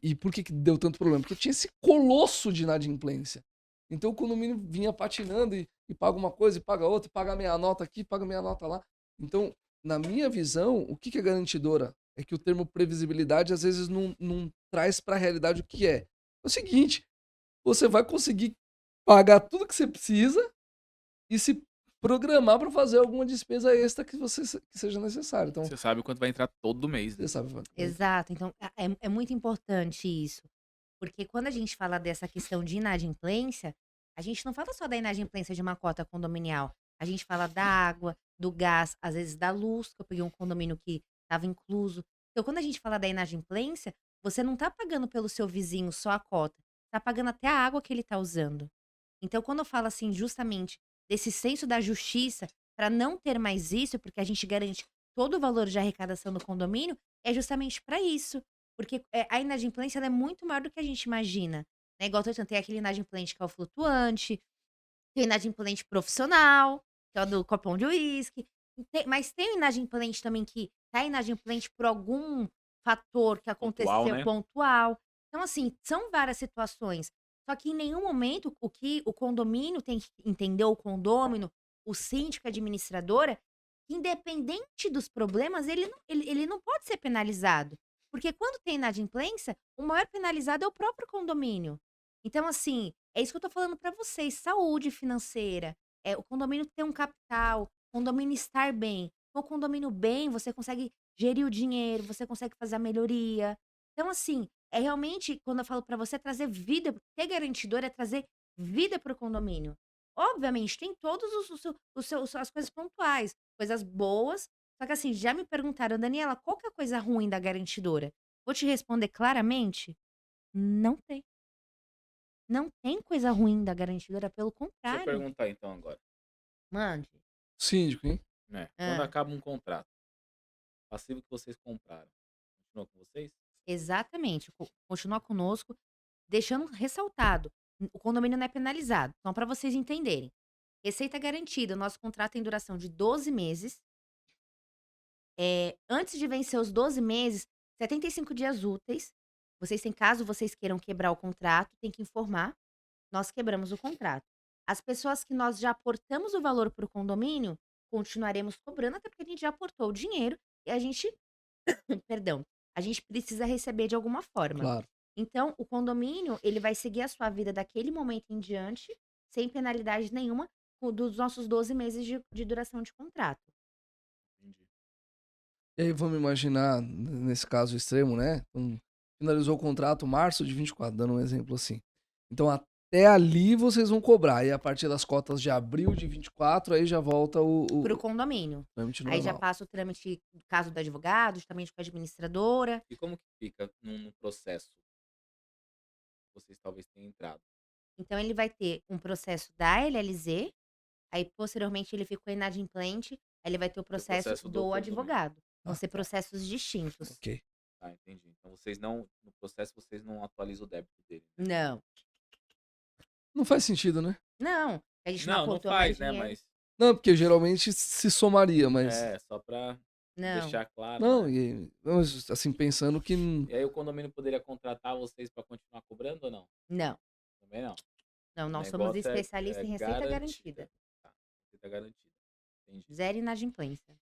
E por que deu tanto problema? Porque tinha esse colosso de inadimplência. Então, o condomínio vinha patinando e paga uma coisa, e paga outra, e paga meia nota aqui, paga meia nota lá. Então, na minha visão, o que é garantidora? É que o termo previsibilidade às vezes não traz para a realidade o que é. É o seguinte, você vai conseguir pagar tudo que você precisa e se programar para fazer alguma despesa extra que seja necessário. Então, Você sabe quanto vai entrar todo mês, né? você sabe. Exato. Então, é muito importante isso. Porque quando a gente fala dessa questão de inadimplência, a gente não fala só da inadimplência de uma cota condominial. A gente fala da água, do gás, às vezes da luz, que eu peguei um condomínio que estava incluso. Então, quando a gente fala da inadimplência, você não está pagando pelo seu vizinho só a cota, está pagando até a água que ele está usando. Então, quando eu falo assim, justamente desse senso da justiça, para não ter mais isso, porque a gente garante todo o valor de arrecadação do condomínio, é justamente para isso. Porque a inadimplência ela é muito maior do que a gente imagina. Né? Igual eu tô dizendo, tem aquele inadimplente que é o flutuante, tem o inadimplente profissional, que é o do copão de uísque. Mas tem o inadimplente também que tá inadimplente por algum fator que Pontual, aconteceu né? pontual. Então, assim, são várias situações. Só que em nenhum momento o que o condomínio tem que entender, o condômino, o síndico, a administradora, independente dos problemas, ele não pode ser penalizado. Porque quando tem inadimplência, o maior penalizado é o próprio condomínio. Então, assim, é isso que eu tô falando para vocês, saúde financeira, o condomínio ter um capital, o condomínio estar bem. Com o condomínio bem, você consegue gerir o dinheiro, você consegue fazer a melhoria. Então, assim, é realmente, quando eu falo para você, trazer vida, ter garantidor é trazer vida para o condomínio. Obviamente, tem todos as coisas pontuais, coisas boas. Só que assim, já me perguntaram, Daniela, qual que é a coisa ruim da garantidora? Vou te responder claramente, não tem. Não tem coisa ruim da garantidora, pelo Deixa eu contrário. perguntar então agora, Mande. Síndico, hein? né? Quando Hã. acaba um contrato, o passivo que vocês compraram, continua com vocês? Exatamente, continua conosco, deixando ressaltado, o condomínio não é penalizado. Então, para vocês entenderem, receita garantida, o nosso contrato tem duração de 12 meses. Antes de vencer os 12 meses, 75 dias úteis, vocês têm caso vocês queiram quebrar o contrato, tem que informar, nós quebramos o contrato. As pessoas que nós já aportamos o valor para o condomínio, continuaremos cobrando, até porque a gente já aportou o dinheiro e a gente perdão, a gente precisa receber de alguma forma. Claro. Então, o condomínio, ele vai seguir a sua vida daquele momento em diante, sem penalidade nenhuma, dos nossos 12 meses de duração de contrato. Entendi. E aí vamos imaginar, nesse caso extremo, né? Finalizou o contrato março de 24, dando um exemplo assim. Então até ali vocês vão cobrar. E a partir das cotas de abril de 24, aí já volta Para o o condomínio. trâmite Aí já normal. passa o trâmite, caso do advogado, justamente com a administradora. E como que fica no processo que vocês talvez tenham entrado? Então ele vai ter um processo da LLZ, aí posteriormente ele ficou inadimplente, aí ele vai ter o O processo processo do do condomínio. advogado. Vão Ah, ser tá. processos distintos. Ok. Ah, entendi. Então vocês não, no processo vocês não atualizam o débito dele. Não. Não faz sentido, né? Não, a gente não Não, não aportou mais faz, né? dinheiro. Mas Não, porque geralmente se somaria, mas. só pra Não. deixar claro, Não, né? mas, assim, pensando que. E aí o condomínio poderia contratar vocês pra continuar cobrando ou não? Não. Também não. Não, O nós somos negócio especialistas em receita garantida. Tá. Receita garantida. Entendi. Zero inadimplência.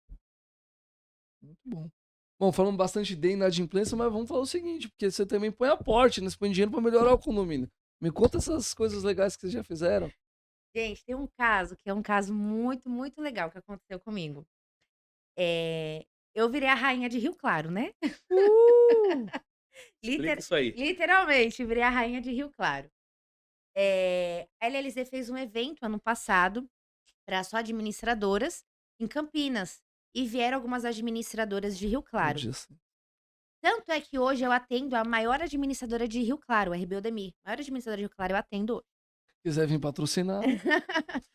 Muito bom. Bom, falamos bastante de inadimplência, mas vamos falar o seguinte, porque você também põe aporte, né? Você põe dinheiro para melhorar o condomínio. Me conta essas coisas legais que vocês já fizeram. Gente, tem um caso que é um caso muito, muito legal que aconteceu comigo. Eu virei a rainha de Rio Claro, né? Explica isso aí. Literalmente, virei a rainha de Rio Claro. A LLZ fez um evento ano passado para só administradoras em Campinas. E vieram algumas administradoras de Rio Claro. Tanto é que hoje eu atendo a maior administradora de Rio Claro, a RB Odemir. A maior administradora de Rio Claro eu atendo hoje. Quiser vir patrocinar.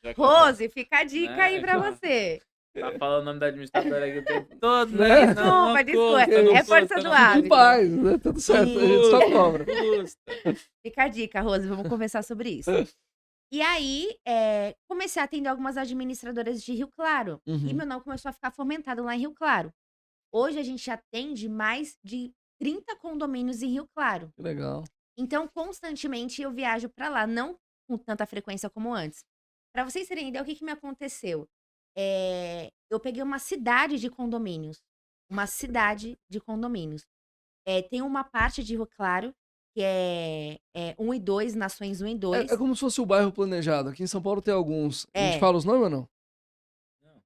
Já que Rose, fica a dica Né, aí pra já. você. tá falando o nome da administradora aqui o tempo todo, Né? né? Desculpa, desculpa. não É força custa, do não ar. Tudo paz, né? Tudo certo, a gente só cobra. custa. Fica a dica, Rose, vamos conversar sobre isso. E aí, comecei a atender algumas administradoras de Rio Claro. E Uhum. meu nome começou a ficar fomentado lá em Rio Claro. Hoje a gente atende mais de 30 condomínios em Rio Claro. Que legal. Então, constantemente eu viajo pra lá, não com tanta frequência como antes. Pra vocês terem ideia, o que me aconteceu? Eu peguei uma cidade de condomínios. Uma cidade de condomínios. Tem uma parte de Rio Claro que é 1 e 2, Nações 1 e 2. É como se fosse o bairro planejado. Aqui em São Paulo tem alguns. A gente É. fala os nomes ou não? Não.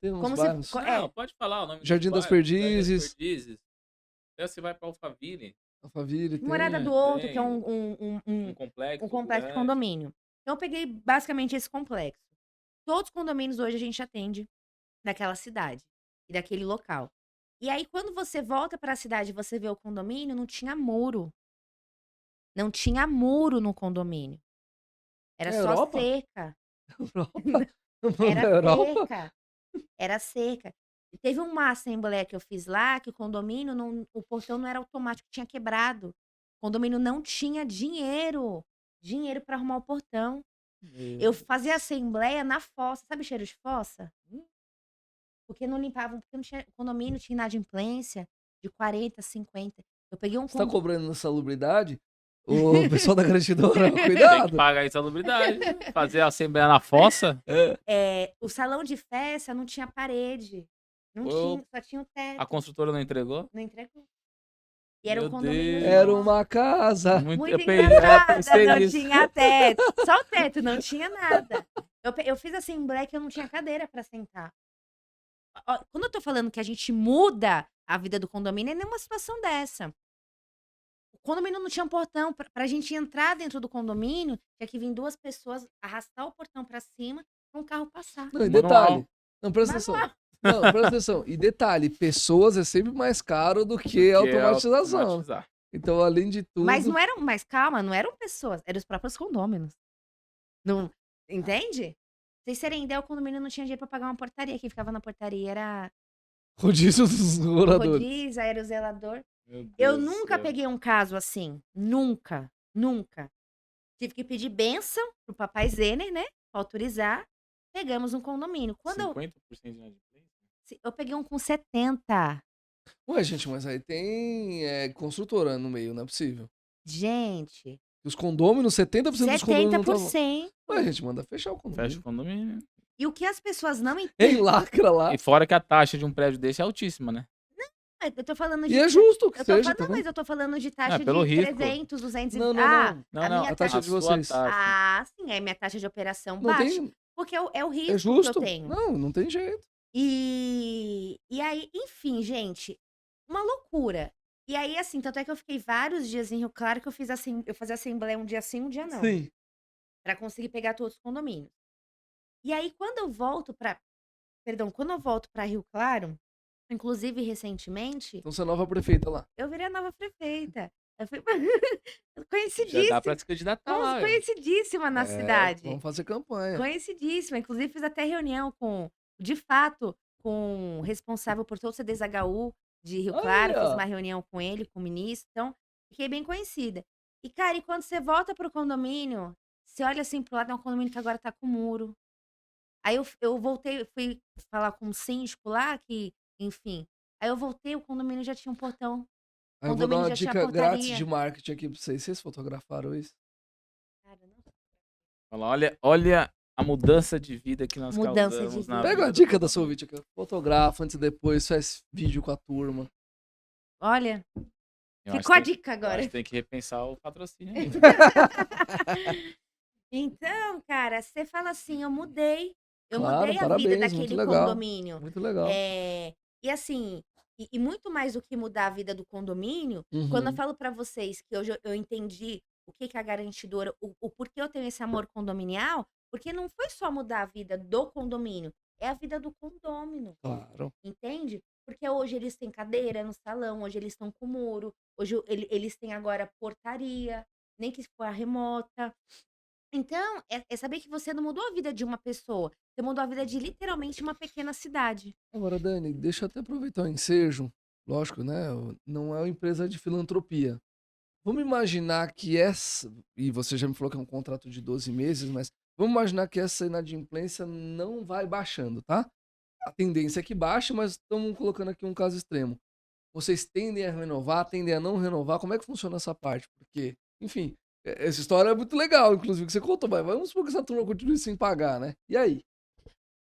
Tem uns Como se- bairros. co- Não, pode falar o nome dos Jardim das bairros, Perdizes. Jardim das Perdizes. Até você vai pra Alphaville, Alphaville tem. Morada do tem. Outro, que é um complexo. um complexo de grande. condomínio. Então, eu peguei basicamente esse complexo. Todos os condomínios hoje a gente atende daquela cidade e daquele local. E aí, quando você volta para a cidade e você vê o condomínio, não tinha muro. Não tinha muro no condomínio. Era É só Europa? cerca. Europa? Era Europa? cerca. Era cerca. E teve uma assembleia que eu fiz lá, que o condomínio, o portão não era automático, tinha quebrado. O condomínio não tinha dinheiro para arrumar o portão. Eu fazia assembleia na fossa. Sabe cheiro de fossa? Porque não limpavam, porque não tinha, o condomínio tinha inadimplência de 40, 50. Eu peguei um Você tá condo- cobrando insalubridade? O pessoal da garantidora, Tem que cuidado. pagar a insalubridade. Fazer a assembleia na fossa. o salão de festa não tinha parede. Não Ô. tinha, só tinha o teto. A construtora não entregou? Não entregou. E era Meu um condomínio Deus. Era novo. uma casa. Muito eu engraçada, pensei não nisso. tinha teto. Só o teto, não tinha nada. Eu fiz assembleia que eu não tinha cadeira pra sentar. Ó, quando eu tô falando que a gente muda a vida do condomínio, é numa situação dessa. O condomínio não tinha um portão. Pra gente entrar dentro do condomínio, tinha que vir 2 pessoas, arrastar o portão pra cima, com o carro passar. Não, e Manual. detalhe. Não, presta atenção. Não, presta atenção. E detalhe, pessoas é sempre mais caro do que automatização. automatizar. Então, além de tudo. Mas calma, não eram pessoas, eram os próprios condôminos. Não, entende? Pra vocês terem ideia, o condomínio não tinha dinheiro pra pagar uma portaria. Quem ficava na portaria era Rodízio dos o moradores. rodízio, era o zelador. Meu Eu Deus do nunca céu. peguei um caso assim. Nunca. Nunca. Tive que pedir bênção pro papai Zener, né? Pra autorizar. Pegamos um condomínio. Quando 50% de inadimplência? eu peguei um com 70. Ué, gente, mas aí tem construtora no meio, não é possível. Gente, Os condôminos, 70% dos condôminos não estavam. 70%. Ué, gente, manda fechar o condomínio. Fecha o condomínio. E o que as pessoas não entendem. Ei, lacra lá. E fora que a taxa de um prédio desse é altíssima, né? Eu tô falando de. E é justo que Eu tô seja, falando, tá não, vendo? mas eu tô falando de taxa pelo de risco. 300, 200 e... Não, não, Ah, não. Não, a não, minha a taxa a de sua vocês. taxa. Ah, sim, é minha taxa de operação Não baixa. tem. Porque é o risco É que justo. eu tenho. Não tem jeito. E aí, enfim, gente, uma loucura. E aí, assim, tanto é que eu fiquei vários dias em Rio Claro que eu fiz assim, eu fazia assembleia um dia sim, um dia não. Sim. Pra conseguir pegar todos os condomínios. E aí, quando eu volto pra Rio Claro, inclusive recentemente, Então você é nova prefeita lá. eu virei a nova prefeita. Eu fui Já dá conhecidíssima, pra se candidatar lá. conhecidíssima na cidade. Vamos fazer campanha. Conhecidíssima. Inclusive, fiz até reunião de fato, com o responsável por todo o CDHU de Rio Claro. Olha. Fiz uma reunião com ele, com o ministro. Então, fiquei bem conhecida. E, cara, e quando você volta pro condomínio, você olha assim pro lado, é um condomínio que agora tá com muro. Aí eu voltei, fui falar com o síndico lá, que, enfim. Aí eu voltei, o condomínio já tinha um portão. Aí eu vou dar condomínio uma já tinha dica grátis portaria. de marketing aqui pra vocês. Vocês fotografaram isso? Cara, não. Fala, olha a mudança de vida que nós Mudança de causamos na vida. Pega a vida do dica da condomínio. Solvit aqui. Fotografa antes e depois, faz vídeo com a turma. Olha, Eu acho ficou a que tem, dica eu acho agora. que tem que repensar o patrocínio aí. Então, cara, você fala assim, eu mudei Claro, a vida parabéns, muito daquele legal. condomínio. Muito legal. E assim, e muito mais do que mudar a vida do condomínio, quando eu Uhum. falo pra vocês que hoje eu entendi o que que é a garantidora, o porquê eu tenho esse amor condominial, porque não foi só mudar a vida do condomínio, é a vida do condômino. Claro. Entende? Porque hoje eles têm cadeira no salão, hoje eles estão com muro, hoje eles têm agora portaria, nem que for a remota. Então, é saber que você não mudou a vida de uma pessoa, você mudou a vida de literalmente uma pequena cidade. Agora, Dani, deixa eu até aproveitar o ensejo. Lógico, né? Não é uma empresa de filantropia. Vamos imaginar que essa. E você já me falou que é um contrato de 12 meses, mas vamos imaginar que essa inadimplência não vai baixando, tá? A tendência é que baixe, mas estamos colocando aqui um caso extremo. Vocês tendem a renovar, tendem a não renovar? Como é que funciona essa parte? Porque, enfim, essa história é muito legal, inclusive, que você contou, mas vamos supor que essa turma continue sem pagar, né? E aí?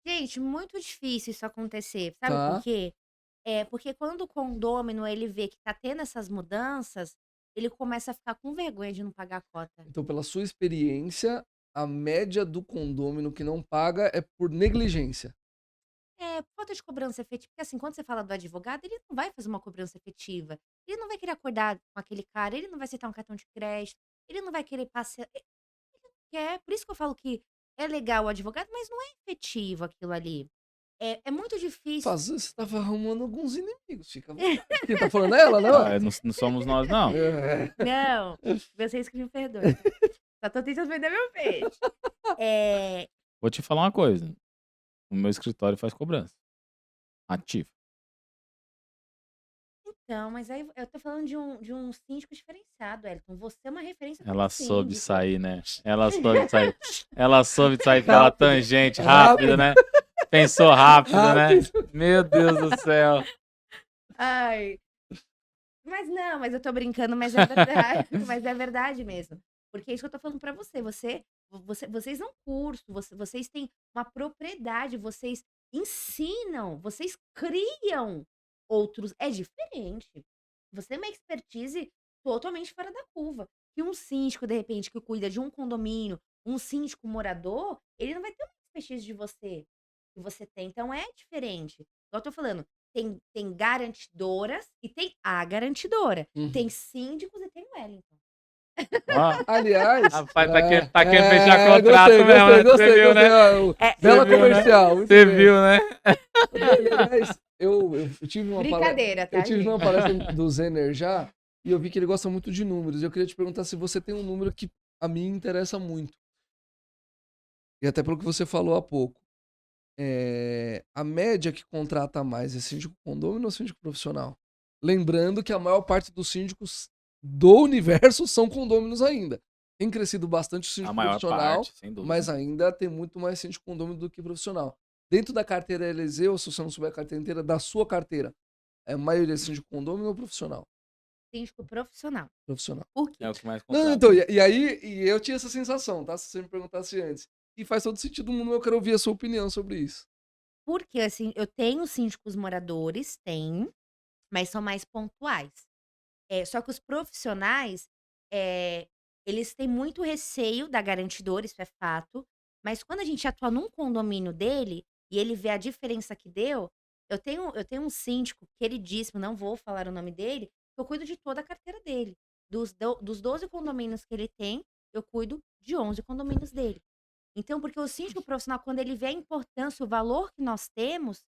Gente, muito difícil isso acontecer. Sabe por Tá? quê? Porque quando o condômino ele vê que tá tendo essas mudanças, ele começa a ficar com vergonha de não pagar a cota. Então, pela sua experiência, a média do condômino que não paga é por negligência. Falta de cobrança efetiva, porque assim, quando você fala do advogado, ele não vai fazer uma cobrança efetiva. Ele não vai querer acordar com aquele cara, ele não vai aceitar um cartão de crédito, ele não vai querer passear. Ele não quer. Por isso que eu falo que é legal o advogado, mas não é efetivo aquilo ali. É muito difícil. Faz, você tava arrumando alguns inimigos, fica à vontade. Quem tá falando é ela, não? Ah, não somos nós, não. É. Não, vocês que me perdoem. Só tô tentando vender meu peixe. É, Vou te falar uma coisa. O meu escritório faz cobrança. Ativa. então, mas aí eu tô falando de um síndico diferenciado, Elton. Você é uma referência como Ela soube síndico. sair, né? Ela soube sair. Ela soube sair pela Rápido. tangente, rápido, né? Pensou rápido, né? Rápido. Meu Deus do céu. Ai, mas não, mas eu tô brincando, mas é verdade, mas é verdade mesmo. Porque é isso que eu tô falando pra você. Vocês não cursam, vocês têm uma propriedade, vocês ensinam, vocês criam outros. É diferente. Você tem uma expertise totalmente fora da curva. Que um síndico, de repente, que cuida de um condomínio, um síndico morador, ele não vai ter uma expertise de você que você tem. Então é diferente. Igual eu tô falando, tem garantidoras e tem a garantidora. Tem Uhum. síndicos e tem o Wellington. Ó, Aliás, rapaz, tá querendo fechar contrato gostei, mesmo, né? Você gostei, viu, né? Bela Você viu, né? comercial, muito Você bem. viu, né? Aliás, eu tive uma Brincadeira, tá, eu tive gente? uma palestra do Zé Enerjá e eu vi que ele gosta muito de números. Eu queria te perguntar se você tem um número que a mim interessa muito. E até pelo que você falou há pouco. A média que contrata mais é síndico condômino ou síndico profissional? Lembrando que a maior parte dos síndicos do universo são condôminos ainda. Tem crescido bastante o A síndico maior profissional, parte, sem dúvida. mas ainda tem muito mais síndico condômino do que profissional. Dentro da carteira LZ, ou se você não souber a carteira inteira, da sua carteira, a maioria é síndico condômino ou profissional? Síndico profissional. Profissional. Por quê? É o que mais Não, contrata. então, e aí eu tinha essa sensação, tá? Se você me perguntasse antes. E faz todo sentido no mundo, eu quero ouvir a sua opinião sobre isso. Porque, assim, eu tenho síndicos moradores, tenho, mas são mais pontuais. Só que os profissionais, eh, eles têm muito receio da garantidora, isso é fato. Mas quando a gente atua num condomínio dele e ele vê a diferença que deu, eu tenho um síndico queridíssimo, não vou falar o nome dele, que eu cuido de toda a carteira dele. Dos 12 condomínios que ele tem, eu cuido de 11 condomínios dele. Então, porque o síndico profissional, quando ele vê a importância, o valor que nós temos,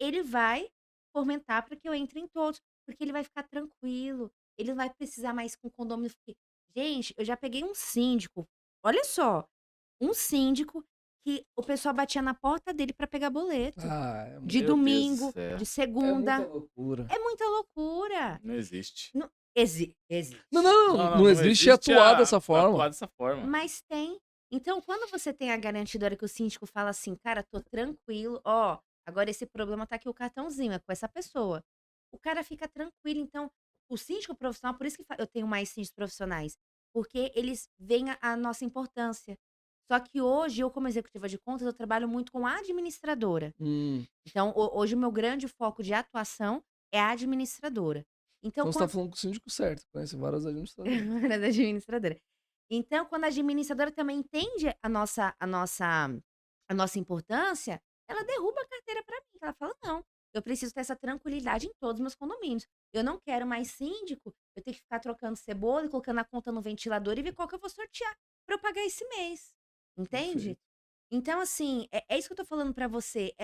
ele vai fomentar para que eu entre em todos, porque ele vai ficar tranquilo, ele não vai precisar mais com o condomínio. Gente, eu já peguei um síndico, olha só, um síndico que o pessoal batia na porta dele para pegar boleto. Ah, De Meu Deus do domingo, céu. de é muita segunda. loucura. É muita loucura. Não existe. Existe. Não existe atuar dessa forma. Atuar dessa forma. Mas tem. Então, quando você tem a garantidora que o síndico fala assim, cara, tô tranquilo, ó, agora esse problema tá aqui o cartãozinho, é com essa pessoa. O cara fica tranquilo. Então, o síndico profissional, por isso que eu tenho mais síndicos profissionais, porque eles veem a nossa importância. Só que hoje eu, como executiva de contas, eu trabalho muito com administradora. Hum. Então, hoje o meu grande foco de atuação é a administradora. Então, Então você tá quando falando com o síndico certo, conhece várias administradoras. era da administradora. Então, quando a administradora também entende a nossa importância, ela derruba a carteira para mim. Ela fala: "Não, eu preciso ter essa tranquilidade em todos os meus condomínios. Eu não quero mais síndico, eu tenho que ficar trocando cebola e colocando a conta no ventilador e ver qual que eu vou sortear para eu pagar esse mês". Entende? Perfeito. Então, assim, é isso que eu tô falando pra você.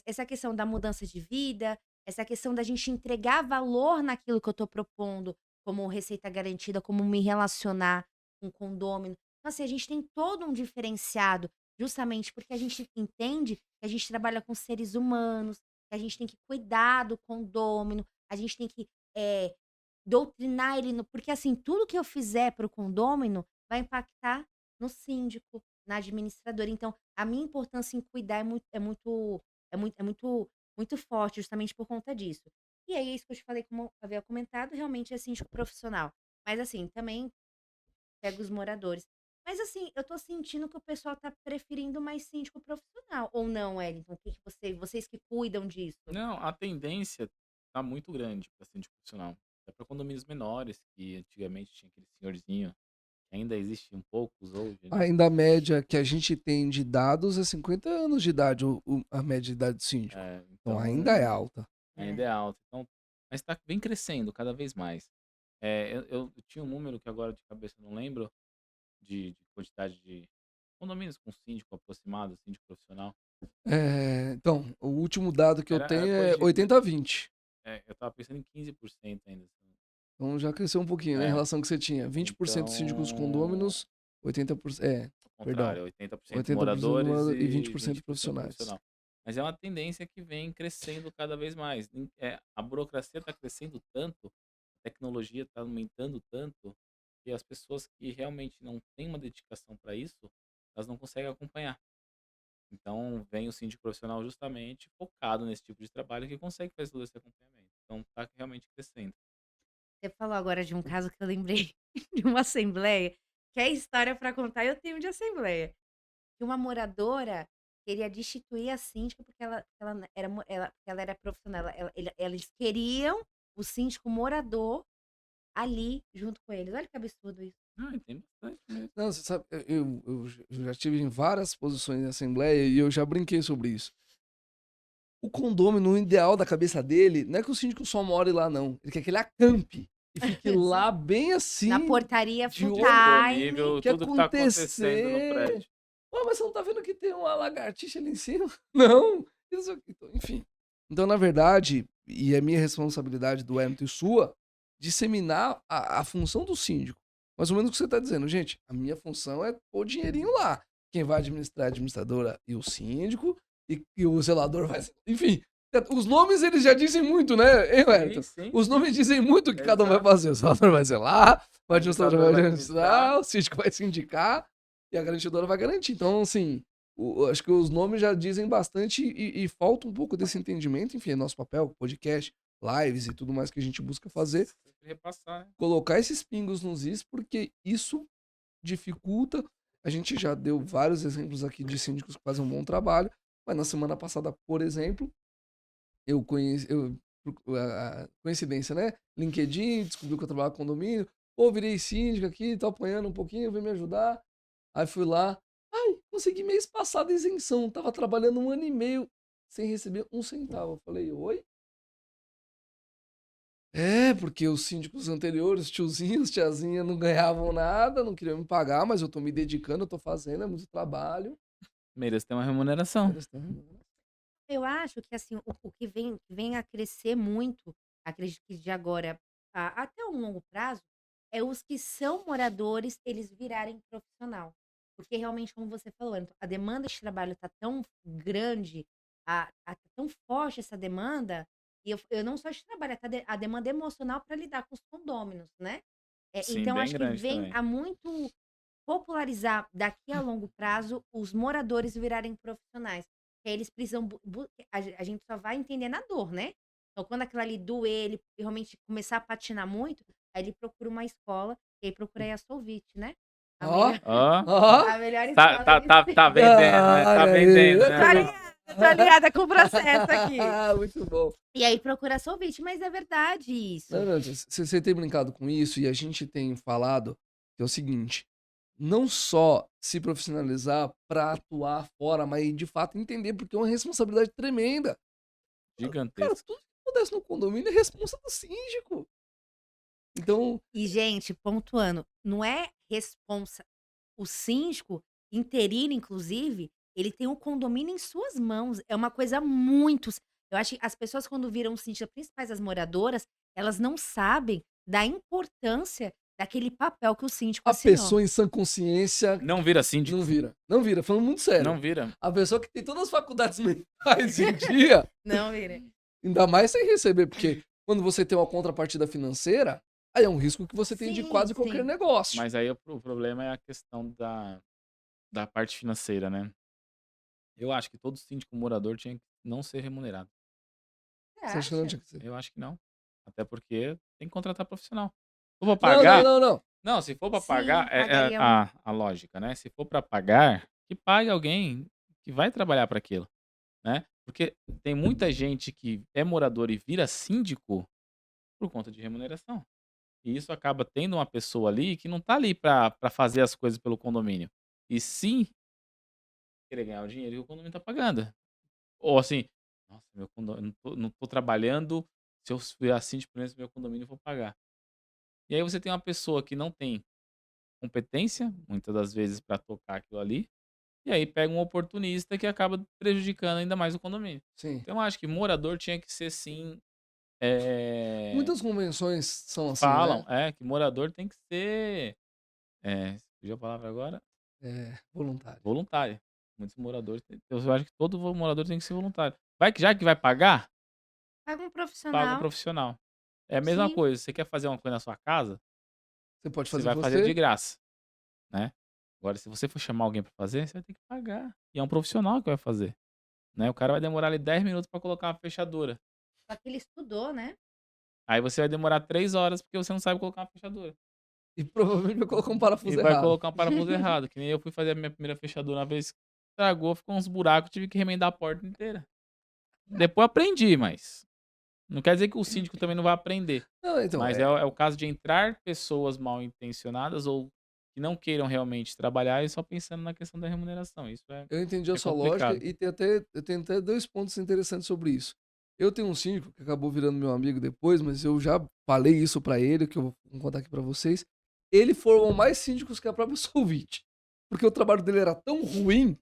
Essa questão da mudança de vida, essa questão da gente entregar valor naquilo que eu tô propondo, como receita garantida, como me relacionar com o condômino. Então, assim, a gente tem todo um diferenciado, justamente porque a gente entende que a gente trabalha com seres humanos, que a gente tem que cuidar do condômino, a gente tem que doutrinar ele, porque assim, tudo que eu fizer para o condômino vai impactar no síndico, na administradora. Então, a minha importância em cuidar é muito forte, justamente por conta disso. E aí, é isso que eu te falei, como eu havia comentado, realmente é síndico profissional. Mas assim, também pega os moradores. Mas assim, eu tô sentindo que o pessoal tá preferindo mais síndico profissional. Ou não, Wellington? O que que vocês que cuidam disso? Não, a tendência tá muito grande para síndico profissional. Até para condomínios menores, que antigamente tinha aquele senhorzinho, que ainda existe um poucos hoje, né? Ainda a média que a gente tem de dados é 50 anos de idade, a média de idade do síndico. Então ainda é Então, alta. ainda É. é alto. Então, mas está bem crescendo cada vez mais. Eu tinha um número que agora de cabeça eu não lembro, de quantidade de condomínios com síndico aproximado, síndico profissional. Então, o último dado que eu Era tenho coisa é de. 80-20. Eu tava pensando em 15% ainda. Então já cresceu um pouquinho, né, em É, relação ao que você tinha. 20% síndicos então, condôminos, 80%. ao Perdão. contrário, 80% 80% moradores e e 20% 20% profissionais. profissional. Mas é uma tendência que vem crescendo cada vez mais. A burocracia está crescendo tanto, a tecnologia está aumentando tanto, que as pessoas que realmente não têm uma dedicação para isso, elas não conseguem acompanhar. Então, vem o síndico profissional justamente focado nesse tipo de trabalho que consegue fazer todo esse acompanhamento. Então, está realmente crescendo. Você falou agora de um caso que eu lembrei de uma assembleia, que é história para contar, eu tenho de assembleia. Que uma moradora queria destituir a síndica porque ela era profissional. Eles queriam o síndico morador ali junto com eles. Olha que absurdo isso. Tem bastante mesmo. Não, você sabe, eu já tive em várias posições em assembleia e eu já brinquei sobre isso. O condômino, o ideal da cabeça dele, não é que o síndico só more lá, não. Ele quer que ele acampe e fique Sim. lá bem Na assim, portaria de full olho time. Disponível que tudo que tá acontecendo no acontecer. prédio. Pô, mas você não tá vendo que tem uma lagartixa ali em cima? Não. Isso aqui, então, enfim. Então, na verdade, e é minha responsabilidade do Wellington e sua, disseminar a função do síndico. Mais ou menos o que você tá dizendo, gente. A minha função é pôr dinheirinho lá. Quem vai administrar é a administradora e o síndico, e o zelador vai. Enfim, os nomes eles já dizem muito, né, hein, Wellington? Sim, Os nomes dizem muito o que cada um vai exato. fazer. O zelador vai zelar, o O administrador administrador vai vai administrar, administrar. o síndico vai sindicar e a garantidora vai garantir. Então, assim, acho que os nomes já dizem bastante e falta um pouco desse entendimento. Enfim, é nosso papel, podcast, lives e tudo mais que a gente busca fazer. Sempre repassar, né? Colocar esses pingos nos is, porque isso dificulta. A gente já deu vários exemplos aqui de síndicos que fazem um bom trabalho, mas na semana passada, por exemplo, eu conheci, coincidência, né? LinkedIn, descobriu que eu trabalhava com condomínio, pô, virei síndico aqui, tô apanhando um pouquinho, vem me ajudar. Aí fui lá, ai, consegui mês passado isenção, tava trabalhando 1 ano e meio sem receber um centavo. Eu falei, oi? É, porque os síndicos anteriores, tiozinhos, tiazinha, não ganhavam nada, não queriam me pagar, mas eu tô me dedicando, eu tô fazendo, é muito trabalho. Mereço ter uma remuneração. Eles tão- Eu acho que assim, o que vem a crescer muito, acredito que de agora até um longo prazo, é os que são moradores, eles virarem profissional. Porque realmente, como você falou, Anto, a demanda de trabalho está tão grande, tá tão forte essa demanda, e eu não só de trabalho, tá a demanda emocional para lidar com os condôminos, né? Sim, Então, bem acho que grande vem também. a muito popularizar daqui a longo prazo os moradores virarem profissionais. Que aí eles precisam. A gente só vai entender na dor, né? Então, quando aquilo ali doer, ele realmente começar a patinar muito, aí ele procura uma escola, e aí procura aí a Solvit, né? A Ó, melhor, Ó, ó. a melhor tá, escola tá, de tá, tá vendendo, né? Tá Olha aí. vendendo, Tô né? alinhada com o processo aqui. Muito bom. E aí procura sorvete, mas é verdade isso. Não, você tem brincado com isso e a gente tem falado que é o seguinte, não só se profissionalizar para atuar fora, mas de fato entender, porque é uma responsabilidade tremenda. Cara, Gigantesco. tudo que acontece no condomínio é responsa do síndico. Então, E, gente, pontuando, não é responsa. O síndico interino, inclusive, ele tem o condomínio em suas mãos. É uma coisa muito. Eu acho que as pessoas, quando viram síndico, principalmente as moradoras, elas não sabem da importância daquele papel que o síndico a assinou. pessoa em sã consciência Não vira síndico. não vira. Não vira, falando muito sério. Não vira. A pessoa que tem todas as faculdades mentais em dia, Não, Vira. ainda mais sem receber, porque quando você tem uma contrapartida financeira, aí é um risco que você tem de Sim, quase qualquer sim. negócio. Mas aí o problema é a questão da parte financeira, né? Eu acho que todo síndico morador tinha que não ser remunerado. Você Você acha que não acha? tinha que ser? Eu acho que não. Até porque tem que contratar profissional. Se for pra Não, não, pagar, não, não. não, se for pra Sim, pagar, é pagaria um. a lógica, né? Se for pra pagar, que pague alguém que vai trabalhar para aquilo, né? Porque tem muita gente que é morador e vira síndico por conta de remuneração. E isso acaba tendo uma pessoa ali que não tá ali pra fazer as coisas pelo condomínio. E sim querer ganhar o dinheiro que o condomínio tá pagando. Ou assim, nossa, meu condomínio, não tô trabalhando, se eu virar síndico nesse meu condomínio, eu vou pagar. E aí você tem uma pessoa que não tem competência, muitas das vezes, para tocar aquilo ali, e aí pega um oportunista que acaba prejudicando ainda mais o condomínio. Sim. Então eu acho que morador tinha que ser sim. Muitas convenções são assim, Falam, né? que morador tem que ser. Fugiu a palavra agora? Voluntário. Voluntário. Muitos moradores. Eu acho que todo morador tem que ser voluntário. Vai que já que vai pagar, Paga um paga um profissional. profissional. É a mesma Sim. coisa. Você quer fazer uma coisa na sua casa, Você pode você fazer vai fazer de você. graça, né? Agora, se você for chamar alguém para fazer, você vai ter que pagar. E é um profissional que vai fazer, né? O cara vai demorar ali 10 minutos para colocar uma fechadura. Só que ele estudou, né? Aí você vai demorar 3 horas porque você não sabe colocar uma fechadura. E provavelmente vai colocar um E parafuso vai errado. colocar um parafuso errado. Que nem eu fui fazer a minha primeira fechadura uma vez, estragou, ficou uns buracos, tive que remendar a porta inteira. Depois aprendi, mas não quer dizer que o síndico também não vai aprender. Não, então, Mas é o caso de entrar pessoas mal intencionadas ou que não queiram realmente trabalhar e só pensando na questão da remuneração. Isso eu entendi a é sua lógica complicado. e eu tenho até 2 pontos interessantes sobre isso. Eu tenho um síndico que acabou virando meu amigo depois, mas eu já falei isso pra ele, que eu vou contar aqui pra vocês. Ele formou mais síndicos que a própria Solvit, porque o trabalho dele era tão ruim,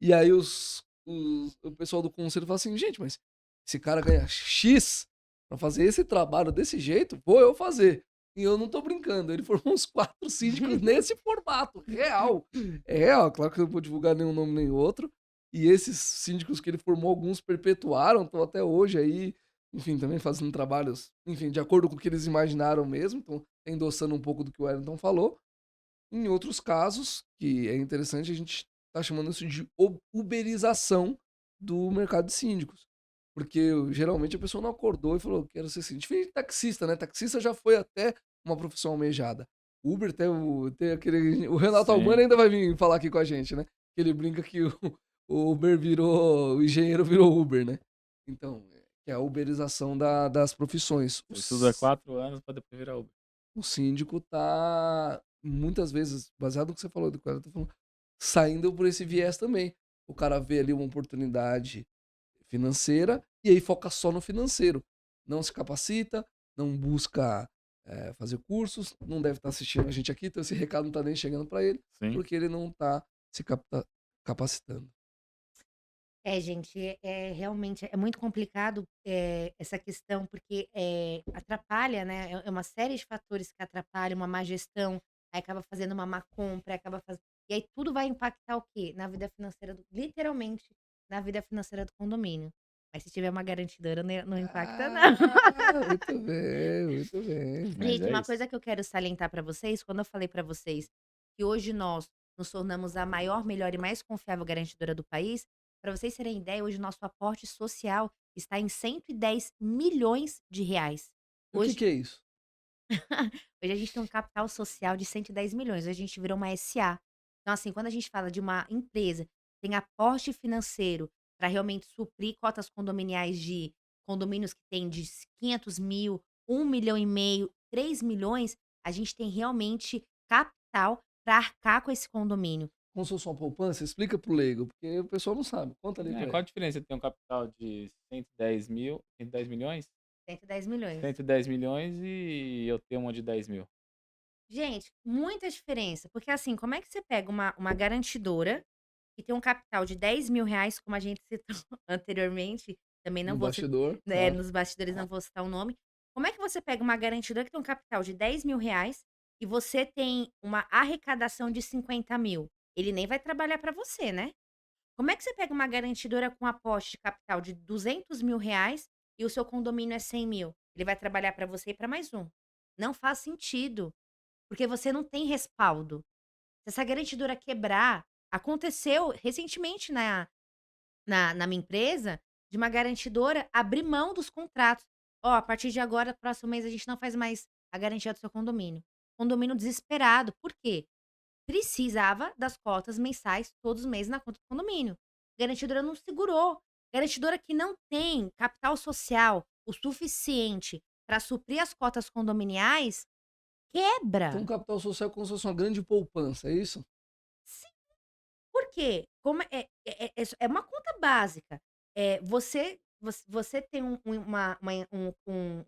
e aí o pessoal do conselho fala assim: "Gente, mas esse cara ganha X pra fazer esse trabalho desse jeito, vou eu fazer". E eu não tô brincando, ele formou uns 4 síndicos nesse formato, real. É real, claro que eu não vou divulgar nenhum nome nem outro. E esses síndicos que ele formou, alguns perpetuaram, estão até hoje aí, enfim, também fazendo trabalhos, enfim, de acordo com o que eles imaginaram mesmo, então endossando um pouco do que o Wellington falou. Em outros casos, que é interessante, a gente tá chamando isso de uberização do mercado de síndicos. Porque geralmente a pessoa não acordou e falou, quero ser síndico. Diferente de taxista, né? Taxista já foi até uma profissão almejada. Uber tem aquele. O Renato Albani Sim. ainda vai vir falar aqui com a gente, né? Que ele brinca que o Uber virou. O engenheiro virou Uber, né? Então, é a uberização das profissões. Você estuda 4 anos para depois virar Uber. O síndico tá, muitas vezes, baseado no que você falou, do cara tá falando, saindo por esse viés também. O cara vê ali uma oportunidade financeira e aí foca só no financeiro. Não se capacita, não busca fazer cursos, não deve estar assistindo a gente aqui, então esse recado não tá nem chegando para ele, Sim. porque ele não tá se capacitando. Gente, realmente é muito complicado, essa questão, porque, atrapalha, né, é uma série de fatores que atrapalham, uma má gestão, aí acaba fazendo uma má compra, acaba fazendo e aí tudo vai impactar o quê? Na vida financeira do literalmente, na vida financeira do condomínio. Mas se tiver uma garantidora não impacta não. Muito bem, muito bem. Mas Gente, é uma isso. coisa que eu quero salientar para vocês, quando eu falei para vocês que hoje nós nos tornamos a maior, melhor e mais confiável garantidora do país, para vocês terem ideia, hoje o nosso aporte social está em R$ 110 milhões. E o que Hoje, que é isso? Hoje a gente tem um capital social de 110 milhões, hoje a gente virou uma SA. Então, assim, quando a gente fala de uma empresa que tem aporte financeiro para realmente suprir cotas condominiais de condomínios que tem de 500 mil, 1,5 milhão, 3 milhões, a gente tem realmente capital para arcar com esse condomínio. Como se fosse uma poupança, explica pro leigo, porque o pessoal não sabe. Conta ali pra Qual a ele. diferença de ter um capital de 110 mil, 110 milhões? 110 milhões. 110 milhões e eu ter uma de 10 mil. Gente, muita diferença. Porque assim, como é que você pega uma garantidora que tem um capital de 10 mil reais, como a gente citou anteriormente, também não No vou citar, bastidor, claro. nos bastidores não vou citar o nome. Como é que você pega uma garantidora que tem um capital de 10 mil reais e você tem uma arrecadação de 50 mil? Ele nem vai trabalhar para você, né? Como é que você pega uma garantidora com aporte de capital de 200 mil reais e o seu condomínio é 100 mil? Ele vai trabalhar para você e para mais um. Não faz sentido. Porque você não tem respaldo. Se essa garantidora quebrar, aconteceu recentemente na minha empresa, de uma garantidora abrir mão dos contratos. Ó, a partir de agora, próximo mês, a gente não faz mais a garantia do seu condomínio. Condomínio desesperado. Por quê? Precisava das cotas mensais todos os meses na conta do condomínio. Garantidora não segurou. Garantidora que não tem capital social o suficiente para suprir as cotas condominiais, Então, o quebra. capital social é como se fosse uma grande poupança, é isso? Sim, por quê? Como é uma conta básica. Você tem um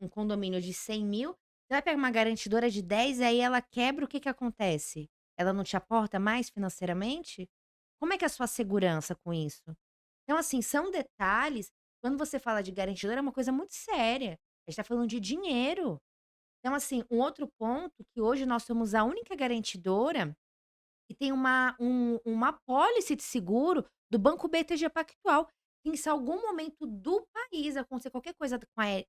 condomínio de 100 mil, você vai pegar uma garantidora de 10 e aí ela quebra, o que que acontece? Ela não te aporta mais financeiramente? Como é que é a sua segurança com isso? Então, assim, são detalhes. Quando você fala de garantidora, é uma coisa muito séria. A gente tá falando de dinheiro. Então, assim, um outro ponto que hoje nós somos a única garantidora e tem uma apólice de seguro do Banco BTG Pactual, que se algum momento do país acontecer qualquer coisa com a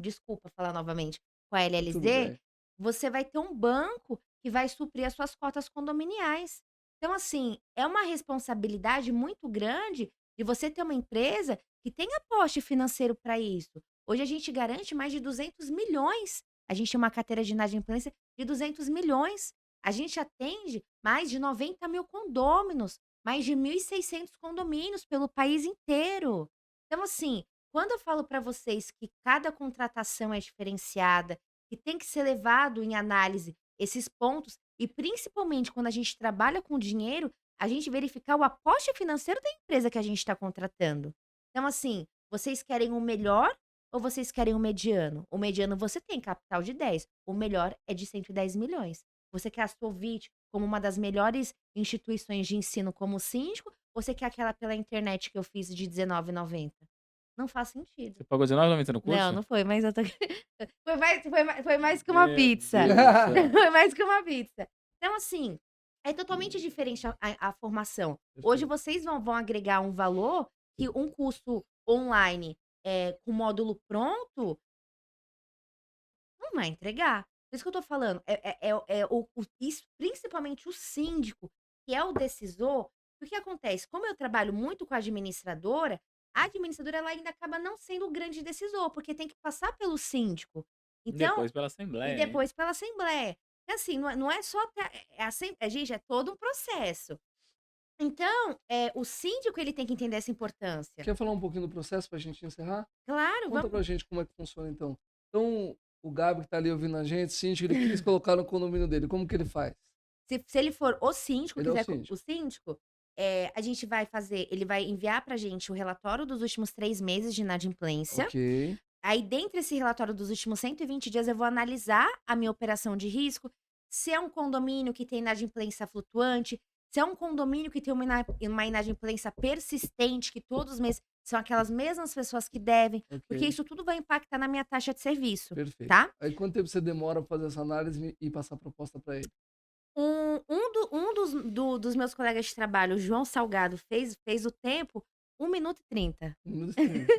desculpa falar novamente, com a Tudo LLZ, bem. você vai ter um banco que vai suprir as suas cotas condominiais. Então, assim, é uma responsabilidade muito grande de você ter uma empresa que tem aporte financeiro para isso. Hoje a gente garante mais de 200 milhões. A gente tem uma carteira de inadimplência de 200 milhões. A gente atende mais de 90 mil condôminos, mais de 1.600 condomínios pelo país inteiro. Então, assim, quando eu falo para vocês que cada contratação é diferenciada, que tem que ser levado em análise esses pontos, e principalmente quando a gente trabalha com dinheiro, a gente verificar o aporte financeiro da empresa que a gente está contratando. Então, assim, vocês querem o melhor ou vocês querem o mediano? O mediano você tem capital de 10, o melhor é de 110 milhões. Você quer a Sovit como uma das melhores instituições de ensino como síndico, ou você quer aquela pela internet que eu fiz de R$19,90? Não faz sentido. Você pagou R$19,90 no Não, curso? não foi, mas eu tô foi mais que uma Meu pizza. Deus do céu. Foi mais que uma pizza. Então, assim, é totalmente diferente a formação. Hoje Perfeito. vocês vão agregar um valor que um curso online, com módulo pronto, não vai entregar. Por isso que eu tô falando, isso, principalmente o síndico, que é o decisor, o que acontece? Como eu trabalho muito com a administradora ela ainda acaba não sendo o grande decisor, porque tem que passar pelo síndico. Então, Depois pela e assembleia ainda. depois pela assembleia. Então, assim, não é só gente, é todo um processo. Então, o síndico ele tem que entender essa importância. Quer falar um pouquinho do processo pra gente encerrar? Claro, Conta pra vamos. gente como é que funciona então. Então, o Gabi que tá ali ouvindo a gente, síndico, ele quis colocar no condomínio dele, como que ele faz? Se ele for o síndico, Ele é o quiser síndico. o síndico, a gente vai fazer ele vai enviar pra gente o relatório dos últimos 3 meses de inadimplência. Ok, Aí, dentro desse relatório dos últimos 120 dias, eu vou analisar a minha operação de risco, se é um condomínio que tem inadimplência flutuante, se é um condomínio que tem uma inadimplência persistente, que todos os meses são aquelas mesmas pessoas que devem, porque ok, isso tudo vai impactar na minha taxa de serviço, perfeito. tá? Aí quanto tempo você demora pra fazer essa análise e passar a proposta pra ele? Um dos meus colegas de trabalho, o João Salgado, fez o tempo 1 minuto e 30. 1 minuto e 30.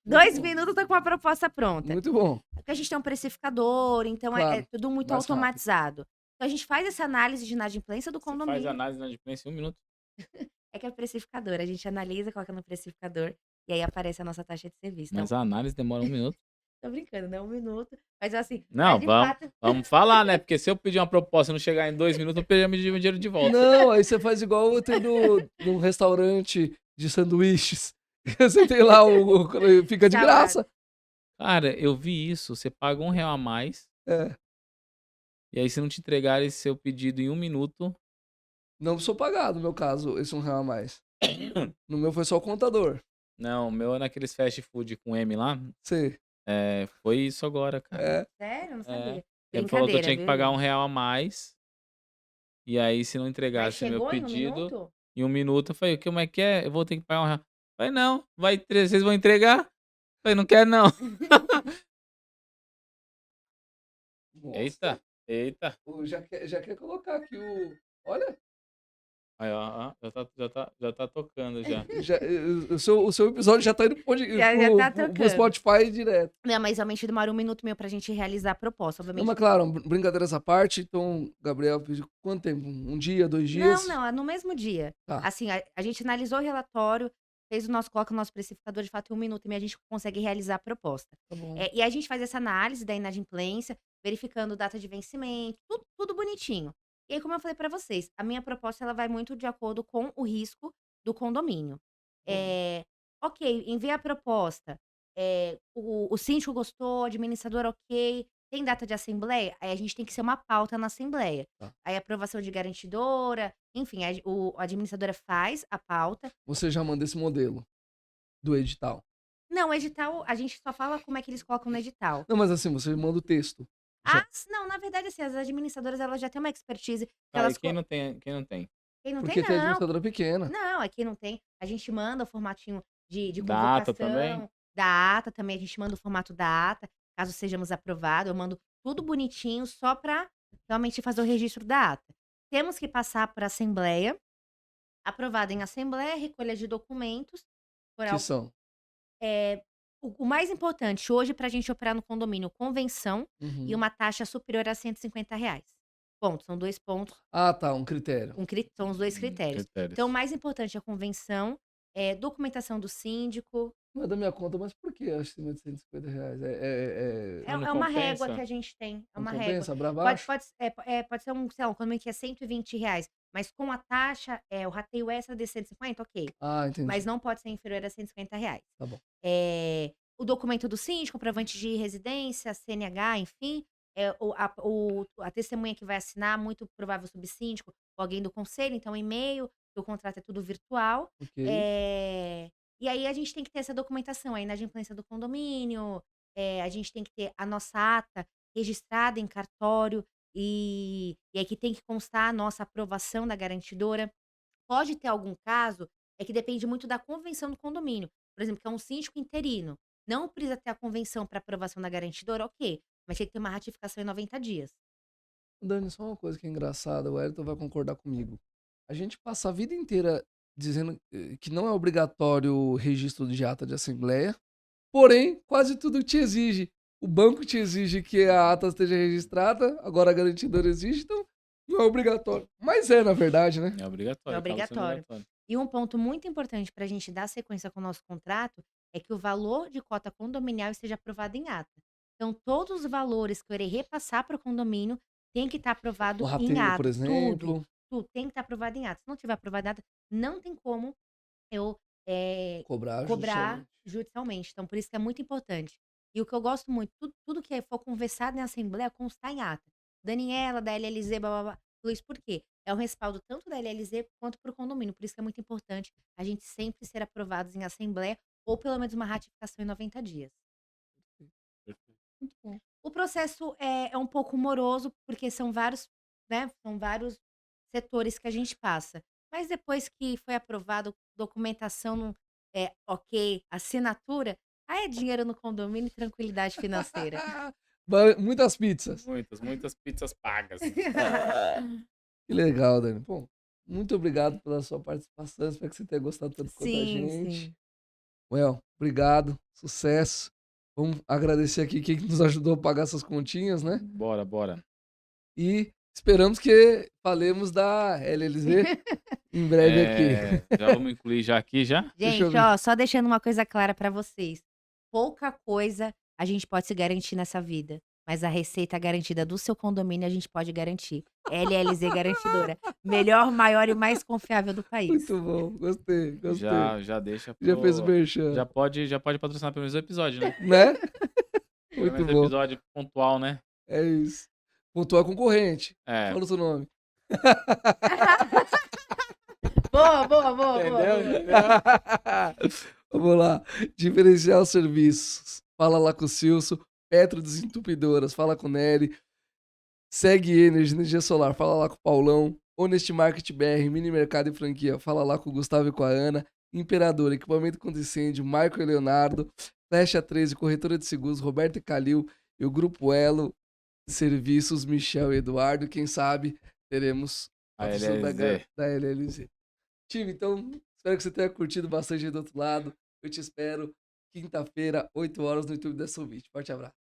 Muito 2 bom, minutos, tá com a proposta pronta. muito bom. Porque a gente tem um precificador, então é Claro, tudo muito mais rápido. automatizado. Então a gente faz essa análise de inadimplência do Você faz a condomínio. análise na inadimplência em 1 minuto. É que é precificador, a gente analisa, coloca no precificador e aí aparece a nossa taxa de serviço. Então, Mas a análise demora 1 minuto. Tô brincando, não 1 minuto, mas assim, Não, de vamos, fato vamos falar, né? Porque se eu pedir uma proposta e não chegar em 2 minutos, eu perdi meu dinheiro de volta. Não, aí você faz igual eu tenho num restaurante de sanduíches. Você tem lá fica de salgado. graça. Cara, eu vi isso. Você paga R$ 1 a mais. É, E aí, se não te entregarem seu pedido em 1 minuto. não sou pagado, no meu caso, esse R$ 1 a mais. No meu foi só o contador. Não, o meu é naqueles fast food com M lá. Sei. Foi isso agora, cara. É. Sério? Eu não É. sabia. Ele falou que eu Brincadeira, tinha que viu, pagar gente? R$ 1 a mais. E aí, se não Mas entregasse meu chegou em 1 pedido minuto? em 1 minuto, eu falei, como é que é? Eu vou ter que pagar R$ 1. Falei, não, vocês vão entregar? Falei, não quero não. Nossa. Eita, eita. Já quer colocar aqui o. Olha, Aí, ó, já tá tocando já. o seu episódio já tá indo Já tá pro tocando. Spotify direto. Não, mas realmente demora 1 minuto meu pra gente realizar a proposta, Não, obviamente. mas claro, brincadeiras à parte. Então, Gabriel pediu quanto tempo? Um dia, 2 dias? Não, é no mesmo dia. Tá. Assim, a gente analisou o relatório, coloca o nosso precificador de fato em 1 minuto e meio a gente consegue realizar a proposta. Tá bom. E a gente faz essa análise da inadimplência, verificando data de vencimento, tudo bonitinho. E aí, como eu falei pra vocês, a minha proposta ela vai muito de acordo com o risco do condomínio. É, ok, envia a proposta. O síndico gostou, a administradora ok. Tem data de assembleia? Aí a gente tem que ser uma pauta na assembleia. Tá. Aí aprovação de garantidora, enfim, a administradora faz a pauta. Você já manda esse modelo do edital. Não, o edital, a gente só fala como é que eles colocam no edital. Não, mas assim, você manda o texto. Já. Não, na verdade, assim, as administradoras, elas já têm uma expertise. Que Tá, e elas quem não tem? Quem não tem? Quem não Porque tem, tem não. administradora pequena. Não, aqui não tem. A gente manda o formatinho de Da ata convocação. também? Da ata também, a gente manda o formato da ata, caso sejamos aprovados. Eu mando tudo bonitinho, só para realmente fazer o registro da ata. Temos que passar por assembleia, aprovado em assembleia, recolha de documentos. Que são. O mais importante hoje para a gente operar no condomínio, convenção e Uhum. uma taxa superior a R$ 150. Ponto, são 2 pontos. Ah, tá, um critério. São os 2 critérios. Critérios. Então, o mais importante é a convenção, documentação do síndico. Não é da minha conta, mas por que acima de R$ 150? É Não uma régua compensa? que a gente tem. É Não uma régua. compensa? Pra Pode, baixo? pode ser sei lá, um condomínio que é R$ 120, mas com a taxa, o rateio extra de 150, ok. Ah, entendi. Mas não pode ser inferior a R$ 150. Tá bom. O documento do síndico, comprovante de residência, CNH, enfim. A testemunha que vai assinar, muito provável subsíndico, ou alguém do conselho, então e-mail, que o contrato é tudo virtual. Ok. E aí a gente tem que ter essa documentação, a inadimplência do condomínio, a gente tem que ter a nossa ata registrada em cartório, e aí que tem que constar a nossa aprovação da garantidora. Pode ter algum caso, que depende muito da convenção do condomínio. Por exemplo, que é um síndico interino. Não precisa ter a convenção para aprovação da garantidora, ok. Mas tem que ter uma ratificação em 90 dias. Dani, só uma coisa que é engraçada, o Elton vai concordar comigo. A gente passa a vida inteira dizendo que não é obrigatório o registro de ata de assembleia, porém, quase tudo te exige. O banco te exige que a ata esteja registrada, agora a garantidora exige, então não é obrigatório. Mas na verdade, né? É obrigatório. É acaba sendo obrigatório. E um ponto muito importante para a gente dar sequência com o nosso contrato é que o valor de cota condominial esteja aprovado em ata. Então, todos os valores que eu irei repassar para o condomínio tem que estar aprovado O em rateio, ata. por exemplo. Tudo tem que estar aprovado em ata. Se não tiver aprovado em ata, não tem como eu Cobrar cobrar judicialmente. judicialmente. Então, por isso que é muito importante. E o que eu gosto muito, tudo que for conversado em assembleia constar em ata. Daniela, da LLZ, blá, blá, blá. Tudo isso por quê? É um respaldo tanto da LLZ quanto para o condomínio. Por isso que é muito importante a gente sempre ser aprovados em assembleia ou pelo menos uma ratificação em 90 dias. Perfeito. Muito bom. O processo é um pouco moroso, porque são vários, né? São vários setores que a gente passa. Mas depois que foi aprovado, documentação ok, assinatura, aí é dinheiro no condomínio e tranquilidade financeira. Muitas pizzas. Muitas pizzas pagas. Que legal, Dani. Bom, muito obrigado pela sua participação. Espero que você tenha gostado tanto quanto a Sim, gente. sim. Well, obrigado. Sucesso. Vamos agradecer aqui quem nos ajudou a pagar essas continhas, né? Bora. E esperamos que falemos da LLZ em breve aqui. Já vamos incluir já aqui já? Deixa eu Gente, ver. ó, só deixando uma coisa clara pra vocês. Pouca coisa a gente pode se garantir nessa vida, mas a receita garantida do seu condomínio a gente pode garantir. LLZ Garantidora, melhor, maior e mais confiável do país. Muito bom, gostei, gostei. Já deixa Já fez o pro merchan, já pode patrocinar pelo menos o episódio, né. né? Pelo Muito menos o bom, episódio pontual, né. é isso. Pontuar concorrente. É. Fala o seu nome. Boa, boa, boa, Entendeu, boa. entendeu. Vamos lá. Diferencial Serviços. Fala lá com o Silso. Petro Desentupidoras. Fala com o Nery. Segue Energia Solar. Fala lá com o Paulão. Honest Market BR. Mini Mercado e Franquia. Fala lá com o Gustavo e com a Ana. Imperador. Equipamento contra incêndio. Michael e Leonardo. Flecha 13. Corretora de Seguros. Roberto e Calil. E o Grupo Elo Serviços. Michel e Eduardo. Quem sabe teremos A patrocínio LLZ. da LLZ. Time, então, espero que você tenha curtido bastante aí do outro lado. Eu te espero quinta-feira, 8 horas, no YouTube da Soulbeat. Forte abraço.